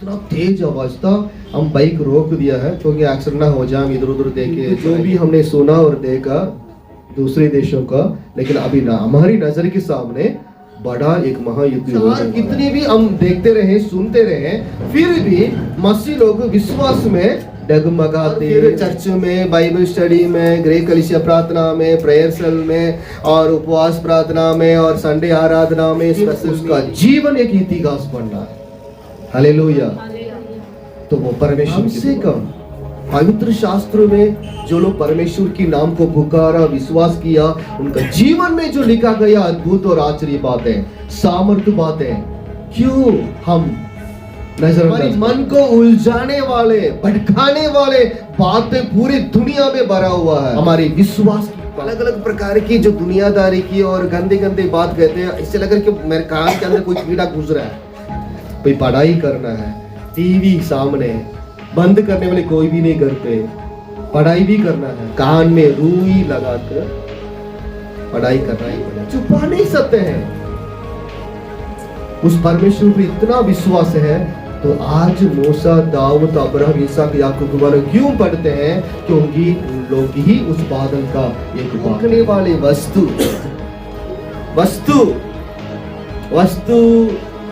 इतना तेज आवाज था, हम बाइक रोक दिया है क्योंकि एक्सीडेंट ना हो जाए, हम इधर उधर देखे जो भी हमने सुना और देखा दूसरे देशों का, लेकिन अभी ना हमारी नजर के सामने बड़ा एक महायुद्ध हो रहा है। कितने भी हम देखते रहे सुनते रहे, फिर भी मसीह लोग विश्वास में डगमगाते। चर्च में, बाइबल स्टडी में, ग्रे कलीसिया प्रार्थना में, प्रेयर सेल में और उपवास प्रार्थना में और संडे आराधना में उसका जीवन एक इतिहास बनना है। हालेलुया। तो वो परमेश्वर से कम पवित्र शास्त्र में जो लोग परमेश्वर की नाम को पुकारा, विश्वास किया, उनका जीवन में जो लिखा गया अद्भुत और आश्चर्य बातें, सामर्थ्य बातें, क्यों हम हमारे मन को उलझाने वाले, भटकाने वाले बातें पूरी दुनिया में भरा हुआ है। हमारे विश्वास अलग अलग प्रकार की जो दुनियादारी की और गंदे गंदे बात कहते हैं, इससे लग कि मेरे कान के अंदर कोई कीड़ा घुस रहा है। कोई पढ़ाई करना है, टीवी सामने बंद करने वाले कोई भी नहीं घर पे, पढ़ाई भी करना है, कान में रुई लगाकर पढ़ाई करना ही, छुपा नहीं सकते हैं। उस परमेश्वर पर इतना विश्वास है, तो आज मूसा, दाऊद, अब्राहम, इसहाक, याकूब के बारे में क्यों पढ़ते हैं? क्योंकि लोग ही उस बादल का एक भागने वाले वस्तु वस्तु वस्तु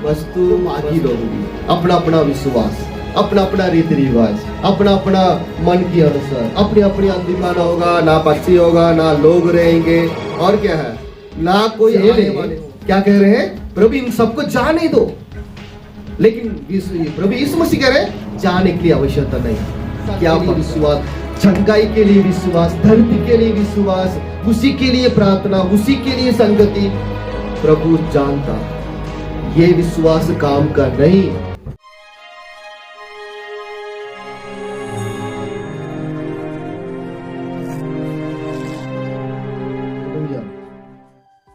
वस्तु बाकी लोग भी अपना अपना विश्वास, अपना अपना रीति रिवाज, अपना अपना मन की अनुसार, अपनी अपनी अंतिम होगा, ना पक्षी होगा, ना लोग रहेंगे, और क्या है, ना कोई आने वाले। क्या कह रहे हैं? प्रभु इन सबको जाने दो, लेकिन प्रभु यीशु मसीह कह रहे हैं जाने के लिए आवश्यकता नहीं। क्या विश्वास, चंगाई के लिए विश्वास, धरती के लिए विश्वास, उसी के लिए प्रार्थना, उसी के लिए संगति। प्रभु जानता ये विश्वास काम का नहीं।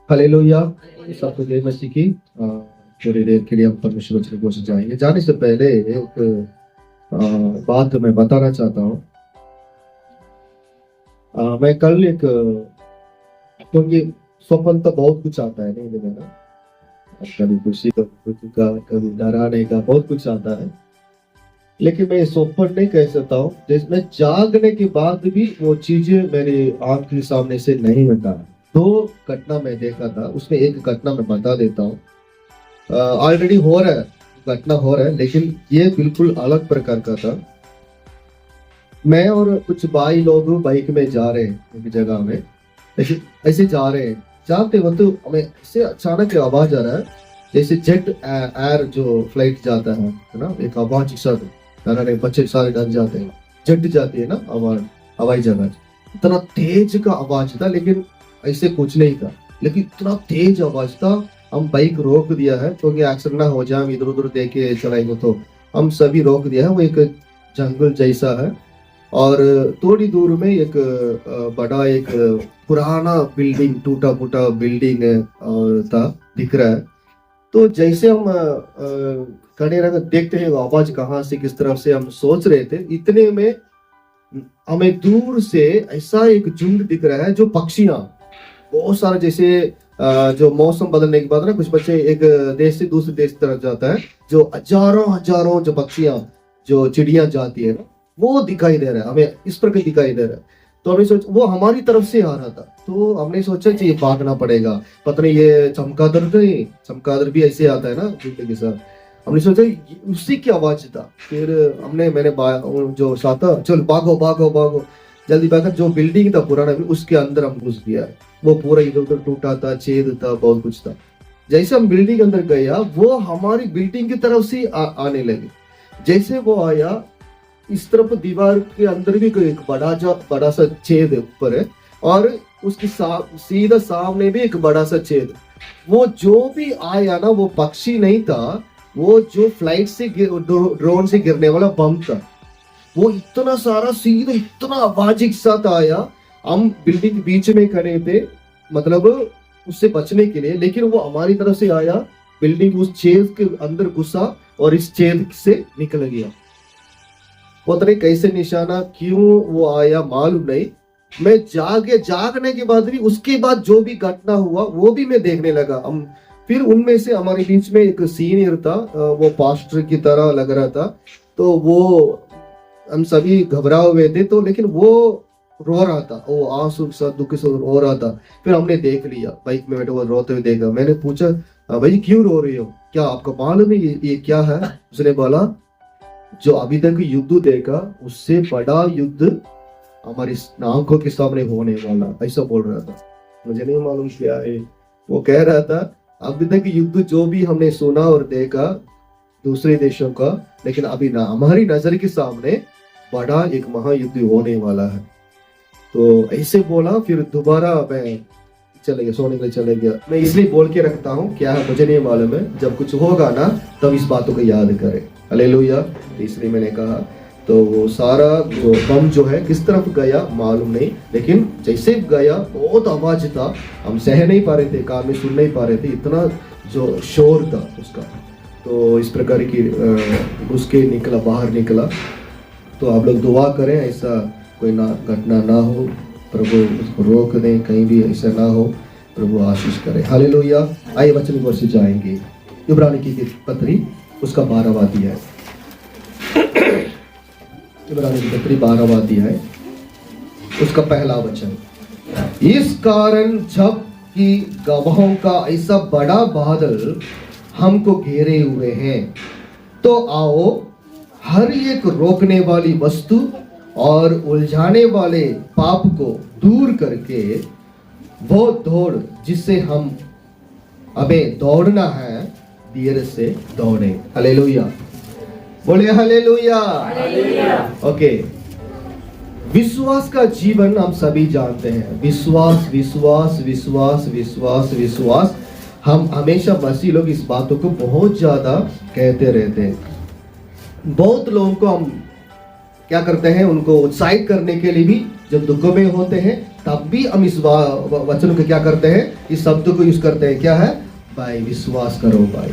हालेलुया। सबको जय मसीह की। थोड़ी देर के लिए हम परमेश्वर वचन को जाएंगे। जाने से पहले एक बात मैं बताना चाहता हूँ। मैं कल एक, क्योंकि स्वप्न तो बहुत कुछ आता है नहीं ना, कभी खुशी का, कभी डराने का, बहुत कुछ आता है, लेकिन मैं स्वप्न नहीं कह सकता हूँ जिसमें जागने के बाद भी वो चीजें मेरी आंख के सामने से नहीं हटा। दो घटना मैं देखा था, उसमें एक घटना मैं बता देता हूँ। ऑलरेडी हो रहा है, घटना हो रहा है, लेकिन ये बिल्कुल अलग प्रकार का था। मैं और कुछ भाई लोग बाइक में जा रहे हैं एक जगह में, ऐसे जा रहे हैं, जाते वक्त हमें ऐसे अचानक आवाज आ रहा है, जैसे जेट एयर जो फ्लाइट जाता है ना, एक आवाज के साथ बच्चे सारे डर जाते हैं, जेट जाती है ना आवाज, हवाई जहाज, इतना तेज का आवाज था, लेकिन ऐसे कुछ नहीं था, लेकिन इतना तेज आवाज था। हम बाइक रोक दिया है क्योंकि एक्सीडेंट ना हो जाए, हम इधर उधर देखे चलाएंगे, तो हम सभी रोक दिया है। वो एक जंगल जैसा है और थोड़ी दूर में एक बड़ा एक पुराना बिल्डिंग, टूटा फूटा बिल्डिंग और था, दिख रहा है। तो जैसे हम खड़े रह देखते हैं आवाज कहाँ से, किस तरफ से, हम सोच रहे थे, इतने में हमें दूर से ऐसा एक झुंड दिख रहा है, जो पक्षियां बहुत सारे, जैसे जो मौसम बदलने के बाद ना कुछ बच्चे एक देश से दूसरे देश की तरफ जाता है, जो हजारों हजारों जो पक्षियां, जो चिड़ियां जाती है ना, वो दिखाई दे रहा है हमें, इस प्रकार दिखाई दे रहा है। तो हमने सोचा वो हमारी तरफ से आ रहा था, तो हमने सोचा कि ये भागना पड़ेगा, पता नहीं ये चमगादड़ नहीं, चमगादड़ भी ऐसे आता है ना चिड़िया के साथ। हमने सोचा उसी की आवाज था। फिर मैंने जो साथ था, चल भागो भागो भागो, जल्दी भागकर जो बिल्डिंग था पुराना, उसके अंदर हम घुस गया। वो पूरा इधर उधर टूटा था, छेद था, बहुत कुछ था। जैसे हम बिल्डिंग अंदर गया, वो हमारी बिल्डिंग की तरफ से आने लगे। जैसे वो आया, इस तरफ दीवार के अंदर भी कोई एक बड़ा सा छेद ऊपर है, और उसकी सीधा सामने भी एक बड़ा सा छेद। वो जो भी आया ना, वो पक्षी नहीं था, वो जो फ्लाइट से ड्रोन से गिरने वाला बम था। वो इतना सारा सीधा, इतना आवाज एक साथ आया। हम बिल्डिंग के बीच में खड़े थे, मतलब उससे बचने के लिए, लेकिन वो हमारी तरफ से आया, बिल्डिंग उस छेद के अंदर घुसा और इस छेद से निकल गया। पता नहीं कैसे निशाना, क्यों वो आया मालूम नहीं। मैं जागने के बाद भी, उसके बाद जो भी घटना हुआ वो भी मैं देखने लगा। हम फिर उनमें से हमारे बीच में एक सीनियर था, वो पास्टर की तरह लग रहा था। तो वो हम सभी घबराए हुए थे, तो लेकिन वो रो रहा था, वो आंसू के साथ दुख के साथ रो रहा था। फिर हमने देख लिया, बाइक में बैठे हुए रोते हुए देखा। मैंने पूछा, भाई क्यों रो रही हो, क्या आपको मालूम है ये क्या है? उसने बोला, जो अभी तक युद्ध देखा उससे बड़ा युद्ध हमारी आंखों के सामने होने वाला, ऐसा बोल रहा था। मुझे नहीं मालूम क्या है। वो कह रहा था अभी तक युद्ध जो भी हमने सुना और देखा दूसरे देशों का, लेकिन अभी ना हमारी नजर के सामने बड़ा एक महायुद्ध होने वाला है। तो ऐसे बोला, फिर दोबारा मैं चले गया, सोने के लिए चले गया। मैं इसलिए बोल के रखता हूँ, क्या है मुझे नहीं मालूम है, जब कुछ होगा ना तब इस बातों को याद करें। हालेलुया। इसलिए मैंने कहा, तो वो सारा जो बम जो है किस तरफ गया मालूम नहीं, लेकिन जैसे गया बहुत आवाज था, हम सह नहीं पा रहे थे, कान में सुन नहीं पा रहे थे, इतना जो शोर था उसका। तो इस प्रकार की उसके निकला, बाहर निकला। तो आप लोग दुआ करें ऐसा कोई ना घटना ना हो, प्रभु उसको रोक दें, कहीं भी ऐसा ना हो, प्रभु आशीष करे। हालेलुया। आइए वचन वर्ष जाएंगे, इब्रानी की पत्री उसका 12वां अध्याय, इब्रानी की पत्री 12वां अध्याय उसका पहला वचन। इस कारण जब कि गवाहों का ऐसा बड़ा बादल हमको घेरे हुए हैं, तो आओ हर एक रोकने वाली वस्तु और उलझाने वाले पाप को दूर करके वो दौड़ जिससे हम हमें दौड़ना है, धीरे से दौड़े। हालेलुया, बोले हालेलुया। ओके, विश्वास का जीवन हम सभी जानते हैं। विश्वास विश्वास विश्वास विश्वास विश्वास, हम हमेशा मसीह लोग इस बातों को बहुत ज्यादा कहते रहते हैं। बहुत लोगों को हम क्या करते हैं, उनको उत्साहित करने के लिए भी जब दुखों में होते हैं तब भी हम इस वचन को क्या करते हैं, इस शब्द को यूज करते हैं। क्या है भाई, विश्वास करो भाई।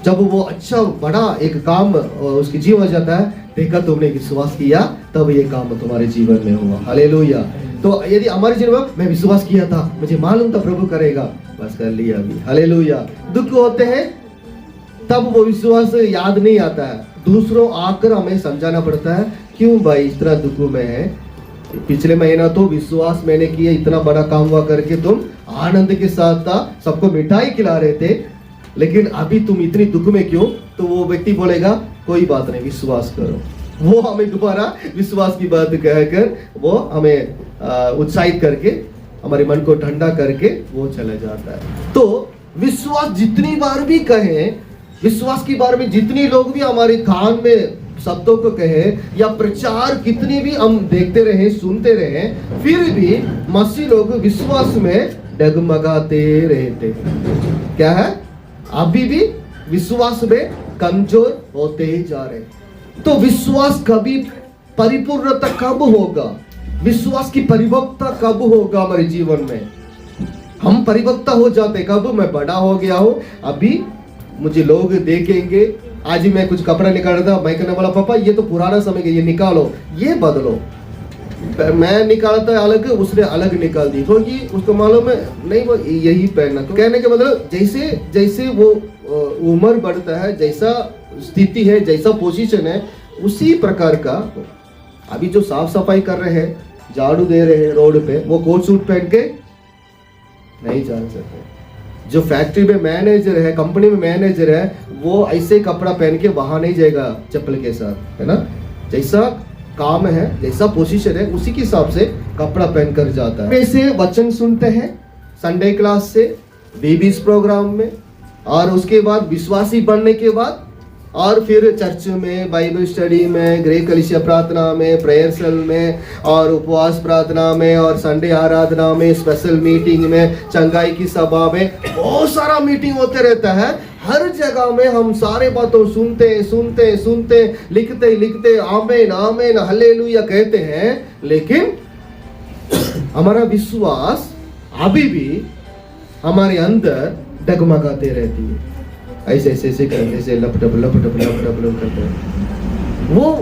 जब वो अच्छा बड़ा एक काम उसके जीवन हो जाता है, देखा तुमने विश्वास किया तब ये काम तुम्हारे जीवन में हुआ। हालेलुया। तो यदि हमारे जीवन में मैं विश्वास किया था, मुझे मालूम था प्रभु करेगा, बस कर लिया अभी। हालेलुया। दुख होते हैं तब वो विश्वास याद नहीं आता है, दूसरों आकर हमें समझाना पड़ता है, क्यों भाई इस तरह दुख में है, पिछले महीना तो विश्वास मैंने किया, इतना बड़ा काम हुआ करके तुम आनंद के साथ था, सबको मिठाई खिला रहे थे, लेकिन अभी तुम इतनी दुख में क्यों? तो वो व्यक्ति बोलेगा कोई बात नहीं, विश्वास करो। वो हमें दोबारा विश्वास की बात कहकर वो हमें उत्साहित करके हमारे मन को ठंडा करके वो चला जाता है। तो विश्वास जितनी बार भी कहे, विश्वास के बारे में जितनी लोग भी हमारे कान में शब्दों को कहे या प्रचार कितनी भी हम देखते रहे, सुनते रहे, फिर भी मसीह लोग विश्वास में डगमगाते रहते। क्या है, अभी भी विश्वास में कमजोर होते ही जा रहे। तो विश्वास कभी परिपूर्णता कब होगा, विश्वास की परिपक्वता कब होगा हमारे जीवन में? हम परिपक्वता हो जाते कब? मैं बड़ा हो गया हूं, अभी मुझे लोग देखेंगे। आज ही मैं कुछ कपड़ा निकाल रहा था, मैं कहने वाला पापा ये तो पुराना समय का, ये निकालो, ये बदलो। मैं निकालता अलग, उसने अलग निकाल दी, क्योंकि उसको मालूम है नहीं वो यही पहनना। तो कहने के मतलब जैसे जैसे वो उम्र बढ़ता है, जैसा स्थिति है, जैसा पोजीशन है, उसी प्रकार का। अभी जो साफ सफाई कर रहे हैं, झाड़ू दे रहे हैं रोड पे, वो कोट सूट पहन के नहीं जा सकते। जो फैक्ट्री में मैनेजर है, कंपनी में मैनेजर है, वो ऐसे कपड़ा पहन के वहां नहीं जाएगा चप्पल के साथ, है ना। जैसा काम है, जैसा पोजीशन है, उसी के हिसाब से कपड़ा पहन कर जाता है। ऐसे वचन सुनते हैं संडे क्लास से, बेबीज प्रोग्राम में, और उसके बाद विश्वासी बनने के बाद, और फिर चर्च में, बाइबल स्टडी में, गृह कलीसिया प्रार्थना में, प्रेयर सेल में, और उपवास प्रार्थना में, और संडे आराधना में, स्पेशल मीटिंग में, चंगाई की सभा में, बहुत सारा मीटिंग होते रहता है। हर जगह में हम सारे बातों सुनते सुनते सुनते, लिखते लिखते आमेन आमेन हालेलुया कहते हैं, लेकिन हमारा विश्वास अभी भी हमारे अंदर डगमगाते रहती है। ऐसे ऐसे ऐसे करते, ऐसे लपटप लपटप लपटप करते हैं, वो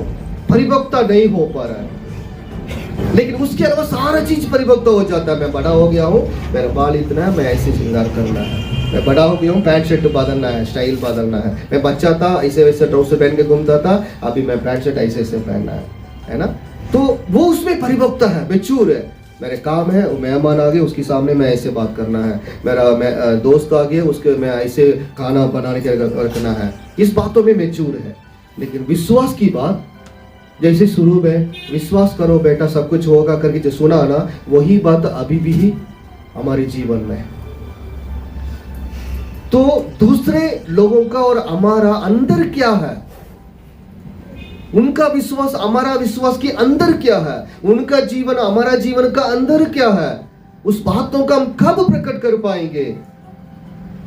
परिपक्वता नहीं हो पा रहा है। लेकिन उसके अलावा सारा चीज परिपक्व हो जाता है। मैं बड़ा हो गया हूँ, मेरा बाल इतना है, मैं ऐसे श्रृंगार करना है, मैं बड़ा हो गया हूँ, पैंट शर्ट बदलना है, स्टाइल बदलना है। मैं बच्चा था ऐसे वैसे ट्राउजर पहन के घूमता था, अभी मैं पैंट शर्ट ऐसे ऐसे पहनना है ना। तो वो उसमें परिपक्वता है, मैच्योर है। मेरे काम है, मेहमान आ गए उसके सामने मैं ऐसे बात करना है, मैं दोस्त आ गया उसके मैं ऐसे खाना बनाने के रखना है, इस बातों में मैच्योर है। लेकिन विश्वास की बात, जैसे शुरू में विश्वास करो बेटा सब कुछ होगा करके जो सुना ना, वही बात अभी भी हमारे जीवन में है। तो दूसरे लोगों का और हमारा अंदर क्या है, उनका विश्वास हमारा विश्वास के अंदर क्या है, उनका जीवन हमारा जीवन का अंदर क्या है, उस बातों का हम कब प्रकट कर पाएंगे?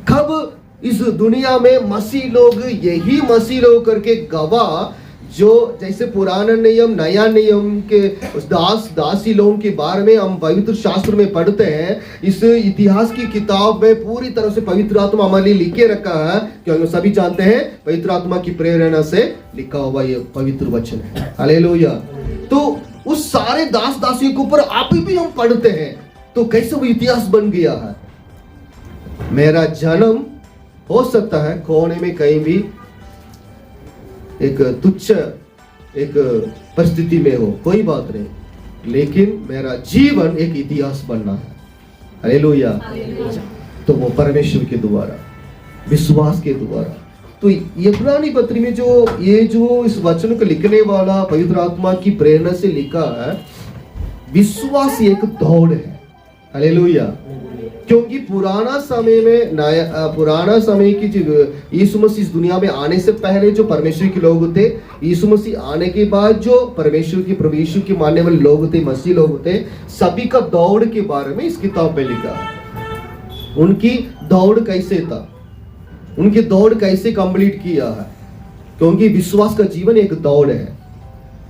कब इस दुनिया में मसीह लोग, यही मसीह लोग करके गवाह, जो जैसे पुराना नियम नया नियम के उस दासी लोगों के बारे में हम पवित्र शास्त्र में पढ़ते हैं, इस इतिहास की किताब में पूरी तरह से पवित्र आत्मा हमारे लिए लिखे रखा है, क्योंकि सभी जानते हैं पवित्र आत्मा की प्रेरणा से लिखा हुआ ये पवित्र वचन है। हालेलुया। तो उस सारे दास दासियों के ऊपर आप भी हम पढ़ते हैं, तो कैसे वो इतिहास बन गया है। मेरा जन्म हो सकता है कोने में कहीं भी एक तुच्छ एक परिस्थिति में हो, कोई बात नहीं, लेकिन मेरा जीवन एक इतिहास बनना है। हालेलुया। तो वो परमेश्वर के द्वारा, विश्वास के द्वारा। तो इब्रानी पत्री में जो इस वचन को लिखने वाला पवित्र आत्मा की प्रेरणा से लिखा है, विश्वास एक दौड़ है। हालेलुया। क्योंकि पुराना समय की यीशु मसीह इस दुनिया में आने से पहले जो परमेश्वर के लोग थे, यीशु मसीह आने के बाद जो परमेश्वर की प्रभु यीशु के मानने वाले लोग थे, मसीह लोग थे, सभी का दौड़ के बारे में इस किताब में लिखा है। उनकी दौड़ कैसे था, उनकी दौड़ कैसे कंप्लीट किया है, क्योंकि विश्वास का जीवन एक दौड़ है।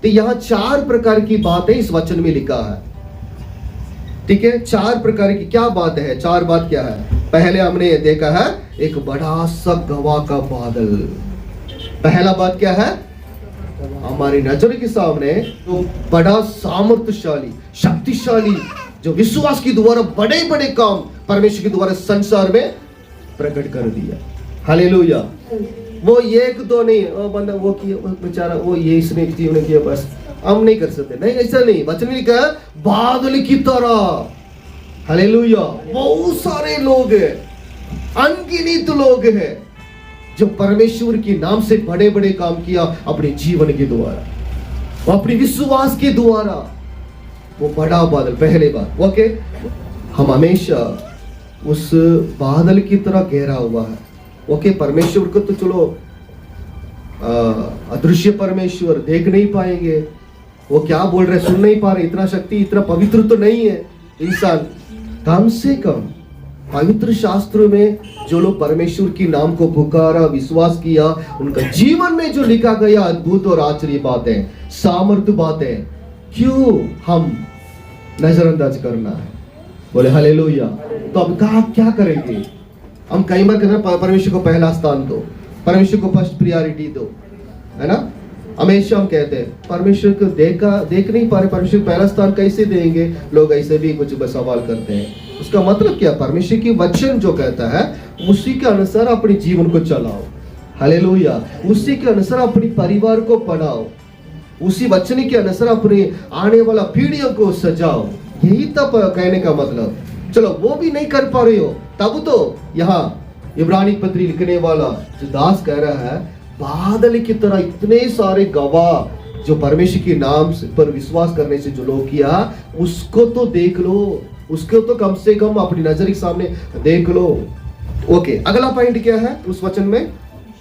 तो यहाँ 4 प्रकार की बातें इस वचन में लिखा है। ठीक है, 4 प्रकार की क्या बात है? 4 बात क्या है? पहले हमने देखा है एक बड़ा सा गवाह का बादल। पहला बात क्या है? हमारी नजर के सामने तो बड़ा सामर्थ्यशाली, शक्तिशाली, जो विश्वास के द्वारा बड़े बड़े काम परमेश्वर के द्वारा संसार में प्रकट कर दिया। हालेलुया। वो एक दो नहीं, वो बंदा वो किया, बेचारा वो ये इसने किया, बस हम नहीं कर सकते, नहीं, ऐसा नहीं। वचन में लिखा है बादल की तरह। हालेलुया। बहुत सारे लोग हैं, अनगिनत लोग हैं, जो परमेश्वर के नाम से बड़े बड़े काम किया अपने जीवन के द्वारा, अपने विश्वास के द्वारा। वो बड़ा बादल, पहले बात। ओके, हम हमेशा उस बादल की तरह गहरा हुआ है। ओके, परमेश्वर को तो चलो अदृश्य परमेश्वर देख नहीं पाएंगे, वो क्या बोल रहे सुन नहीं पा रहे, इतना शक्ति इतना पवित्र तो नहीं है इंसान। कम से कम पवित्र शास्त्र में जो लोग परमेश्वर की नाम को पुकारा, विश्वास किया, उनका जीवन में जो लिखा गया अद्भुत और आश्चर्य बातें, सामर्थ्य बातें, क्यों हम नजरअंदाज करना है? बोले हालेलुया। तो अब कहा क्या करेंगे? हम कई बार कहते हैं परमेश्वर को पहला स्थान दो, परमेश्वर को फर्स्ट प्रायोरिटी दो, है ना। हमेशा हम कहते हैं परमेश्वर को देख नहीं पा रहे, परमेश्वर को पहला स्थान कैसे देंगे? लोग ऐसे भी कुछ सवाल करते हैं। उसका मतलब क्या? परमेश्वर की वचन जो कहता है उसी के अनुसार अपने जीवन को चलाओ। हालेलुया। उसी के अनुसार अपने परिवार को पढ़ाओ, उसी वचन के अनुसार अपने आने वाला पीढ़ियों को सजाओ। यही तब कहने का मतलब। चलो वो भी नहीं कर पा रहे हो, तब तो यहाँ इब्रानी पत्री लिखने वाला जो दास कह रहा है, बादल की तरह इतने सारे गवाह जो परमेश्वर के नाम पर विश्वास करने से जो लोग किया, उसको तो देख लो, उसको तो कम से कम अपनी नजर के सामने देख लो। ओके, अगला पॉइंट क्या है उस वचन में?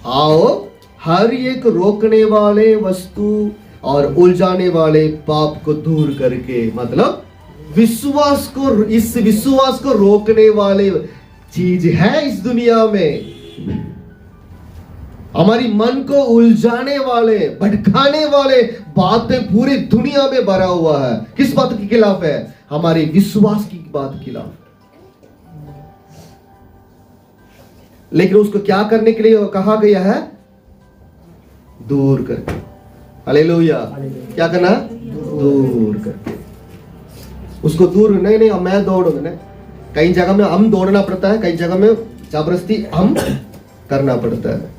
आओ हर एक रोकने वाले वस्तु और उलझाने वाले पाप को दूर करके, मतलब विश्वास को, इस विश्वास को रोकने वाले चीज है इस दुनिया में, हमारी मन को उलझाने वाले, भटकाने वाले बातें पूरी दुनिया में भरा हुआ है। किस बात के खिलाफ है? हमारे विश्वास की बात के खिलाफ। लेकिन उसको क्या करने के लिए कहा गया है? दूर करके। हालेलुया। क्या करना? दूर करके। उसको दूर नहीं, मैं दौड़ूंगा ना। कई जगह में हम दौड़ना पड़ता है, कई जगह में जबरदस्ती हम करना पड़ता है।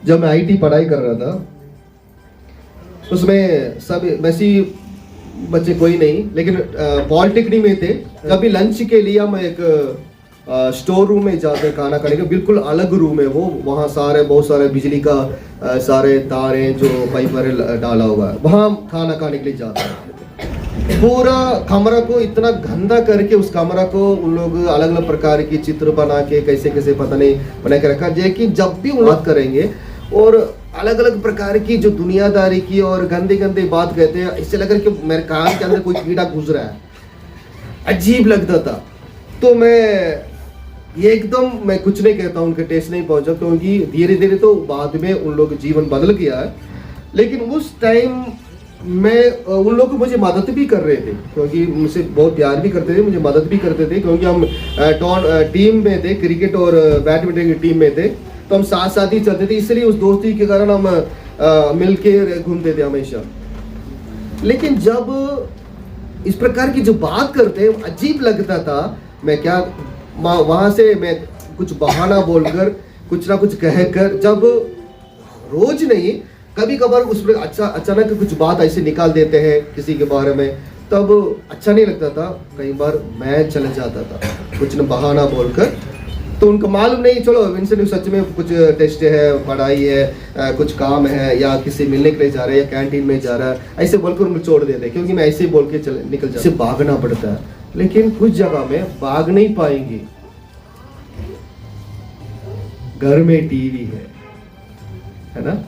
जब मैं आईटी पढ़ाई कर रहा था, उसमें सब वैसी बच्चे कोई नहीं, लेकिन पॉलिटेक्निक में थे। कभी लंच के लिए हम एक स्टोर रूम में जाते हैं खाना खाने का, बिल्कुल अलग रूम है वो। वहाँ सारे बहुत सारे बिजली का सारे तार हैं जो पाइप पर डाला हुआ है, वहाँ हम खाना खाने के लिए जाते हैं। पूरा कमरा को इतना गंदा करके, उस कमरा को उन लोग अलग अलग प्रकार की चित्र बना के कैसे कैसे पता नहीं बना के रखा, लेकिन जब भी वो बात करेंगे और अलग अलग प्रकार की जो दुनियादारी की और गंदे गंदे बात कहते हैं, इससे लग रहा है कि मेरे कान के अंदर कोई कीड़ा घुस रहा है। अजीब लगता था। तो मैं एकदम मैं कुछ नहीं कहता हूँ, उनके टेस्ट नहीं पहुंचा, क्योंकि धीरे धीरे तो बाद में उन लोग जीवन बदल गया है। लेकिन उस टाइम मैं उन लोग मुझे मदद भी कर रहे थे, क्योंकि मुझसे बहुत प्यार भी करते थे, मुझे मदद भी करते थे, क्योंकि हम टीम में थे, क्रिकेट और बैडमिंटन की टीम में थे। तो हम साथ साथ ही चलते थे, इसलिए उस दोस्ती के कारण हम मिलके घूमते थे हमेशा। लेकिन जब इस प्रकार की जो बात करते हैं अजीब लगता था। मैं क्या वहां से मैं कुछ बहाना बोलकर कुछ ना कुछ कहकर, जब रोज नहीं कभी कभार उस पर अचानक कुछ बात ऐसे निकाल देते हैं किसी के बारे में, तब अच्छा नहीं लगता था। कई बार मैं चले जाता था कुछ न बहाना बोलकर। तो उनको मालूम नहीं, चलो इनसे सच में कुछ टेस्ट है, पढ़ाई है, कुछ काम है, या किसी मिलने के लिए जा रहा है, या कैंटीन में जा रहा है, ऐसे बोलकर उनको छोड़ देते, क्योंकि मैं ऐसे ही बोल के निकल जाता। भागना पड़ता है, लेकिन कुछ जगह में भाग नहीं पाएंगे। घर में टीवी है ना,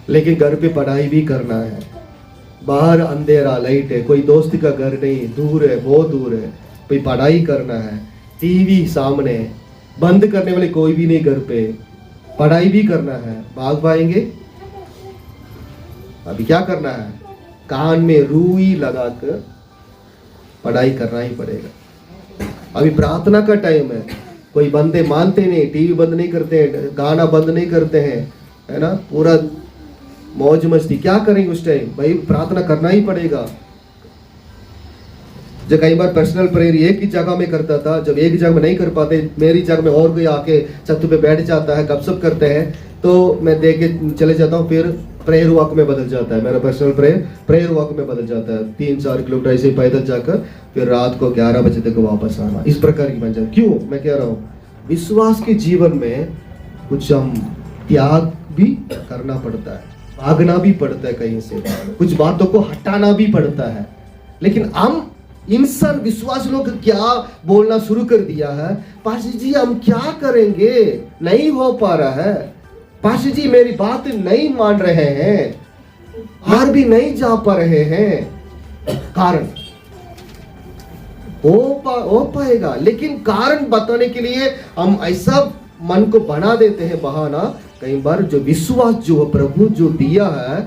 लेकिन घर पे पढ़ाई भी करना है। बाहर अंधेरा, लाइट है, कोई दोस्त का घर नहीं, दूर है, बहुत दूर है, कोई पढ़ाई करना है, टीवी सामने, बंद करने वाले कोई भी नहीं घर पे, पढ़ाई भी करना है। भाग पाएंगे? अभी क्या करना है? कान में रूई लगाकर पढ़ाई करना ही पड़ेगा। अभी प्रार्थना का टाइम है, कोई बंदे मानते नहीं, टीवी बंद नहीं करते हैं, गाना बंद नहीं करते हैं, है ना, पूरा मौज मस्ती। क्या करेंगे उस टाइम? भाई प्रार्थना करना ही पड़ेगा। जब कई बार पर्सनल प्रेयर एक ही जगह में करता था, जब एक जगह में नहीं कर पाते, मेरी जगह में और कोई आके छत पे बैठ जाता है, गपशप करते हैं, तो मैं देख के चले जाता हूँ। फिर प्रेयर वॉक में बदल जाता है मेरा पर्सनल प्रेयर वॉक में बदल जाता है। 3-4 किलोमीटर ऐसे पैदल जाकर फिर रात को 11 बजे तक वापस आना, इस प्रकार की बन जाए। क्यों मैं कह रहा हूँ, विश्वास के जीवन में कुछ हम त्याग भी करना पड़ता है, भागना भी पड़ता है, कहीं से कुछ बातों को हटाना भी पड़ता है। लेकिन हम इंसान विश्वास लोग क्या बोलना शुरू कर दिया है, पास्टर जी हम क्या करेंगे, नहीं हो पा रहा है, पास्टर जी मेरी बात नहीं मान रहे हैं, हार भी नहीं जा पा रहे हैं। कारण हो पाएगा, लेकिन कारण बताने के लिए हम ऐसा मन को बना देते हैं बहाना। कई बार जो विश्वास जो प्रभु जो दिया है,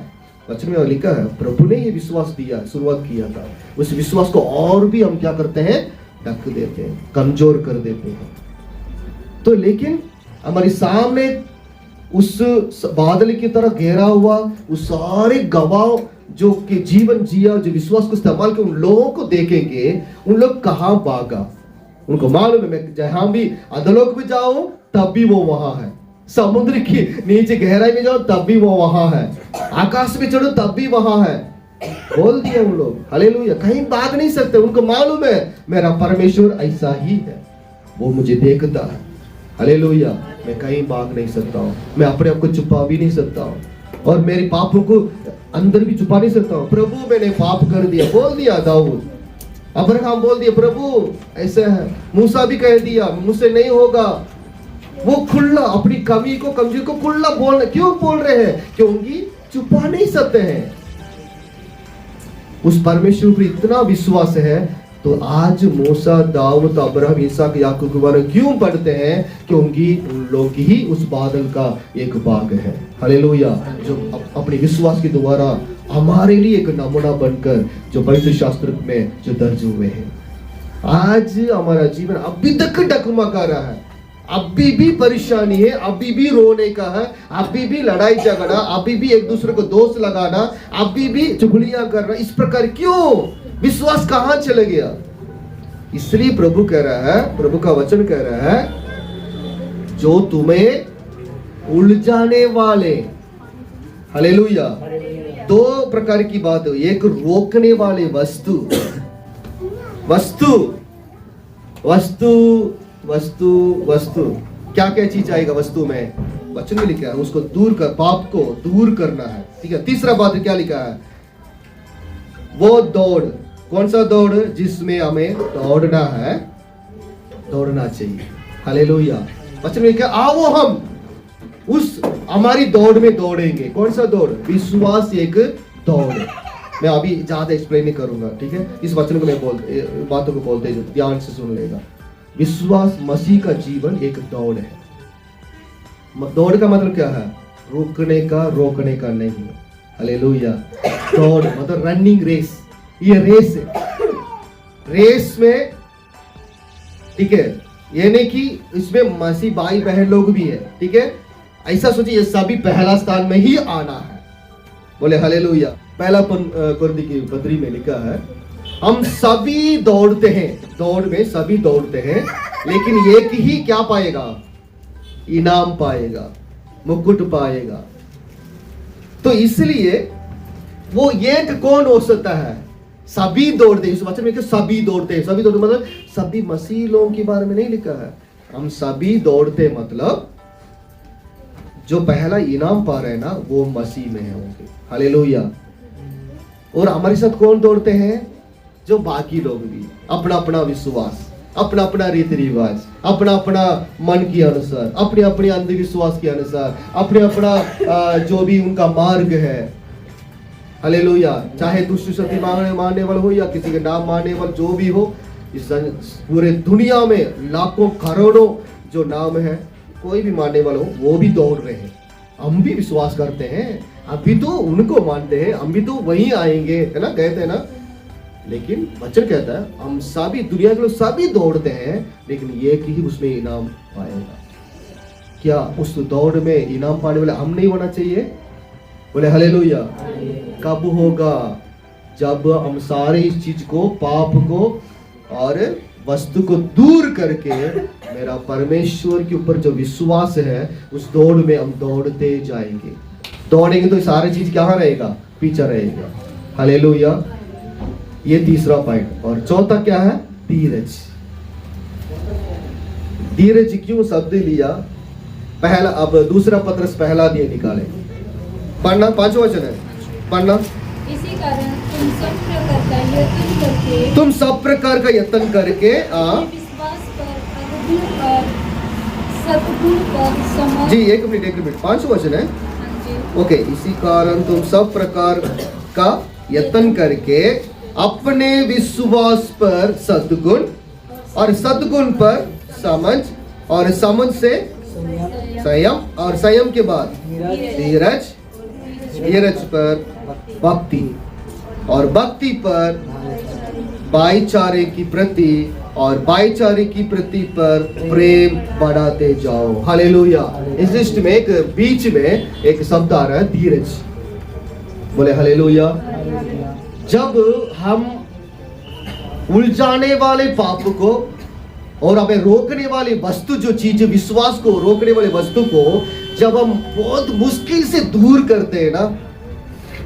वचन में लिखा है प्रभु ने ये विश्वास दिया, शुरुआत किया था, उस विश्वास को और भी हम क्या करते हैं, ढक देते हैं, कमजोर कर देते हैं। तो लेकिन हमारे सामने उस बादल की तरह घेरा हुआ उस सारे गवाह जो के जीवन जिया, जो विश्वास को इस्तेमाल किया, उन लोगों को देखेंगे, उन लोग कहाँ भागा। उनको मालूम है मैं जहां भी अधोलोक में जाऊं तब भी वो वहां है, समुद्र की नीचे गहराई में जाओ तब भी वो वहां है, आकाश में चढ़ो तब भी वहां है। बोल दिया उन लोग, हालेलुया। कहीं भाग नहीं सकते, उनको मालूम है मेरा परमेश्वर ऐसा ही है, वो मुझे देखता है, हालेलुया। मैं कहीं भाग नहीं सकता हूँ, मैं अपने आप को छुपा भी नहीं सकता हूँ, और मेरे पापों को अंदर भी छुपा नहीं सकता हूँ। प्रभु मैंने पाप कर दिया, बोल दिया दाऊद, अब्राहम बोल दिया प्रभु ऐसा है, मूसा भी कह दिया मुझसे नहीं होगा। वो खुला अपनी कमी को, कमजोरी को खुला बोल, क्यों बोल रहे हैं? क्योंकि छुपा नहीं सकते हैं। उस परमेश्वर पर इतना विश्वास है, तो आज मूसा, दाऊद, अब्राहम, इसहाक, याकूब के बारे में क्यों पढ़ते हैं? क्योंकि उन लोग ही उस बादल का एक भाग है, हालेलुया, जो अपने विश्वास के द्वारा हमारे लिए एक नमूना बनकर जो पवित्र शास्त्र में जो दर्ज हुए हैं। आज हमारा जीवन अभी तक डगमगा रहा है, अभी भी परेशानी है, अभी भी रोने का है, अभी भी लड़ाई झगड़ा, अभी भी एक दूसरे को दोष लगाना, अभी भी चुगलियां करना, इस प्रकार क्यों? विश्वास कहां चले गया? इसलिए प्रभु कह रहा है, प्रभु का वचन कह रहा है, जो तुम्हें उलझाने वाले, हालेलुया, दो प्रकार की बात है। एक रोकने वाले वस्तु, वस्तु वस्तु वस्तु वस्तु, क्या क्या चीज आएगा वस्तु में, वचन में लिखा है, उसको दूर कर, पाप को दूर करना है, ठीक है। तीसरा बात क्या लिखा है, वो दौड़, कौन सा दौड़, जिसमें हमें दौड़ना है, दौड़ना चाहिए, हालेलुया। वचन में लिखा, आओ हम उस हमारी दौड़ में दौड़ेंगे। कौन सा दौड़, विश्वास एक दौड़ है। मैं अभी ज्यादा एक्सप्लेन नहीं करूंगा, ठीक है। इस वचन को मैं बातों को बोलते हैं, ध्यान से सुन लेगा। विश्वास मसीह का जीवन एक दौड़ है। दौड़ का मतलब क्या है, रोकने का नहीं, हालेलुया। दौड़ मतलब रनिंग रेस, ये रेस है, रेस में, ठीक है। ये नहीं कि इसमें मसीह भाई बहन लोग भी है, ठीक है। ऐसा सोचिए, ये सभी पहला स्थान में ही आना है, बोले हालेलुया। पहला कुरिन्थी की पत्री में लिखा है, हम सभी दौड़ते हैं, दौड़ में सभी दौड़ते हैं, लेकिन एक ही क्या पाएगा, इनाम पाएगा, मुकुट पाएगा। तो इसलिए वो एक कौन हो सकता है, सभी दौड़ते हैं। इस वचन में सभी दौड़ते हैं, सभी दौड़ते मतलब सभी मसीह लोगों के बारे में नहीं लिखा है। हम सभी दौड़ते मतलब जो पहला इनाम पा रहे हैं ना, वो मसीह में होंगे, हालेलुया। और हमारे साथ कौन दौड़ते हैं, जो बाकी लोग भी, अपना अपना विश्वास, अपना अपना रीति रिवाज, अपना अपना मन के अनुसार, अपने अपने अंधविश्वास के अनुसार, अपने अपना जो भी उनका मार्ग है, हालेलुया। चाहे दुष्ट शक्ति मानने वाला हो या किसी के नाम मानने वाला जो भी हो, इस पूरे दुनिया में लाखों करोड़ों जो नाम है, कोई भी मानने वाला हो, वो भी दौड़ रहे हैं। हम भी विश्वास करते हैं, अभी तो उनको मानते हैं, हम भी तो वहीं आएंगे, है ना, कहते हैं ना। लेकिन वचन कहता है, हम सभी दुनिया के लोग सभी दौड़ते हैं, लेकिन एक ही उसमें इनाम पाएगा। क्या उस दौड़ में इनाम पाने वाले हम नहीं होना चाहिए, बोले हालेलुया। कब होगा, जब हम सारे इस चीज को, पाप को और वस्तु को दूर करके मेरा परमेश्वर के ऊपर जो विश्वास है, उस दौड़ में हम दौड़ते जाएंगे। दौड़ेंगे तो सारी चीज कहाँ रहेगा, पीछे रहेगा, हालेलुया। ये तीसरा पॉइंट। और चौथा क्या है, धीरज। धीरज क्यों शब्द लिया, पहला, अब दूसरा पत्रस पहला दिए निकाले, पढ़ना, 5 वचन है, पढ़ना। इसी कारण तुम सब प्रकार का यत्न करके विश्वास पर, अद्भुत पर, सद्गुण पर, समझ। जी एक मिनट 5 वचन है, ओके। इसी कारण तुम सब प्रकार का यत्न करके अपने विश्वास पर सद्गुण, और सद्गुण पर समझ, और समझ से संयम, और संयम के बाद धीरज, धीरज पर भक्ति, और भक्ति पर भाईचारे की प्रति, और भाईचारे की प्रति पर प्रेम बढ़ाते जाओ, हालेलुया। इस लिस्ट में एक बीच में एक शब्द आ रहा है, धीरज, बोले हालेलुया। जब हम उलझाने वाले पाप को और हमें रोकने वाली वस्तु, जो चीज विश्वास को रोकने वाले वस्तु को जब हम बहुत मुश्किल से दूर करते हैं ना,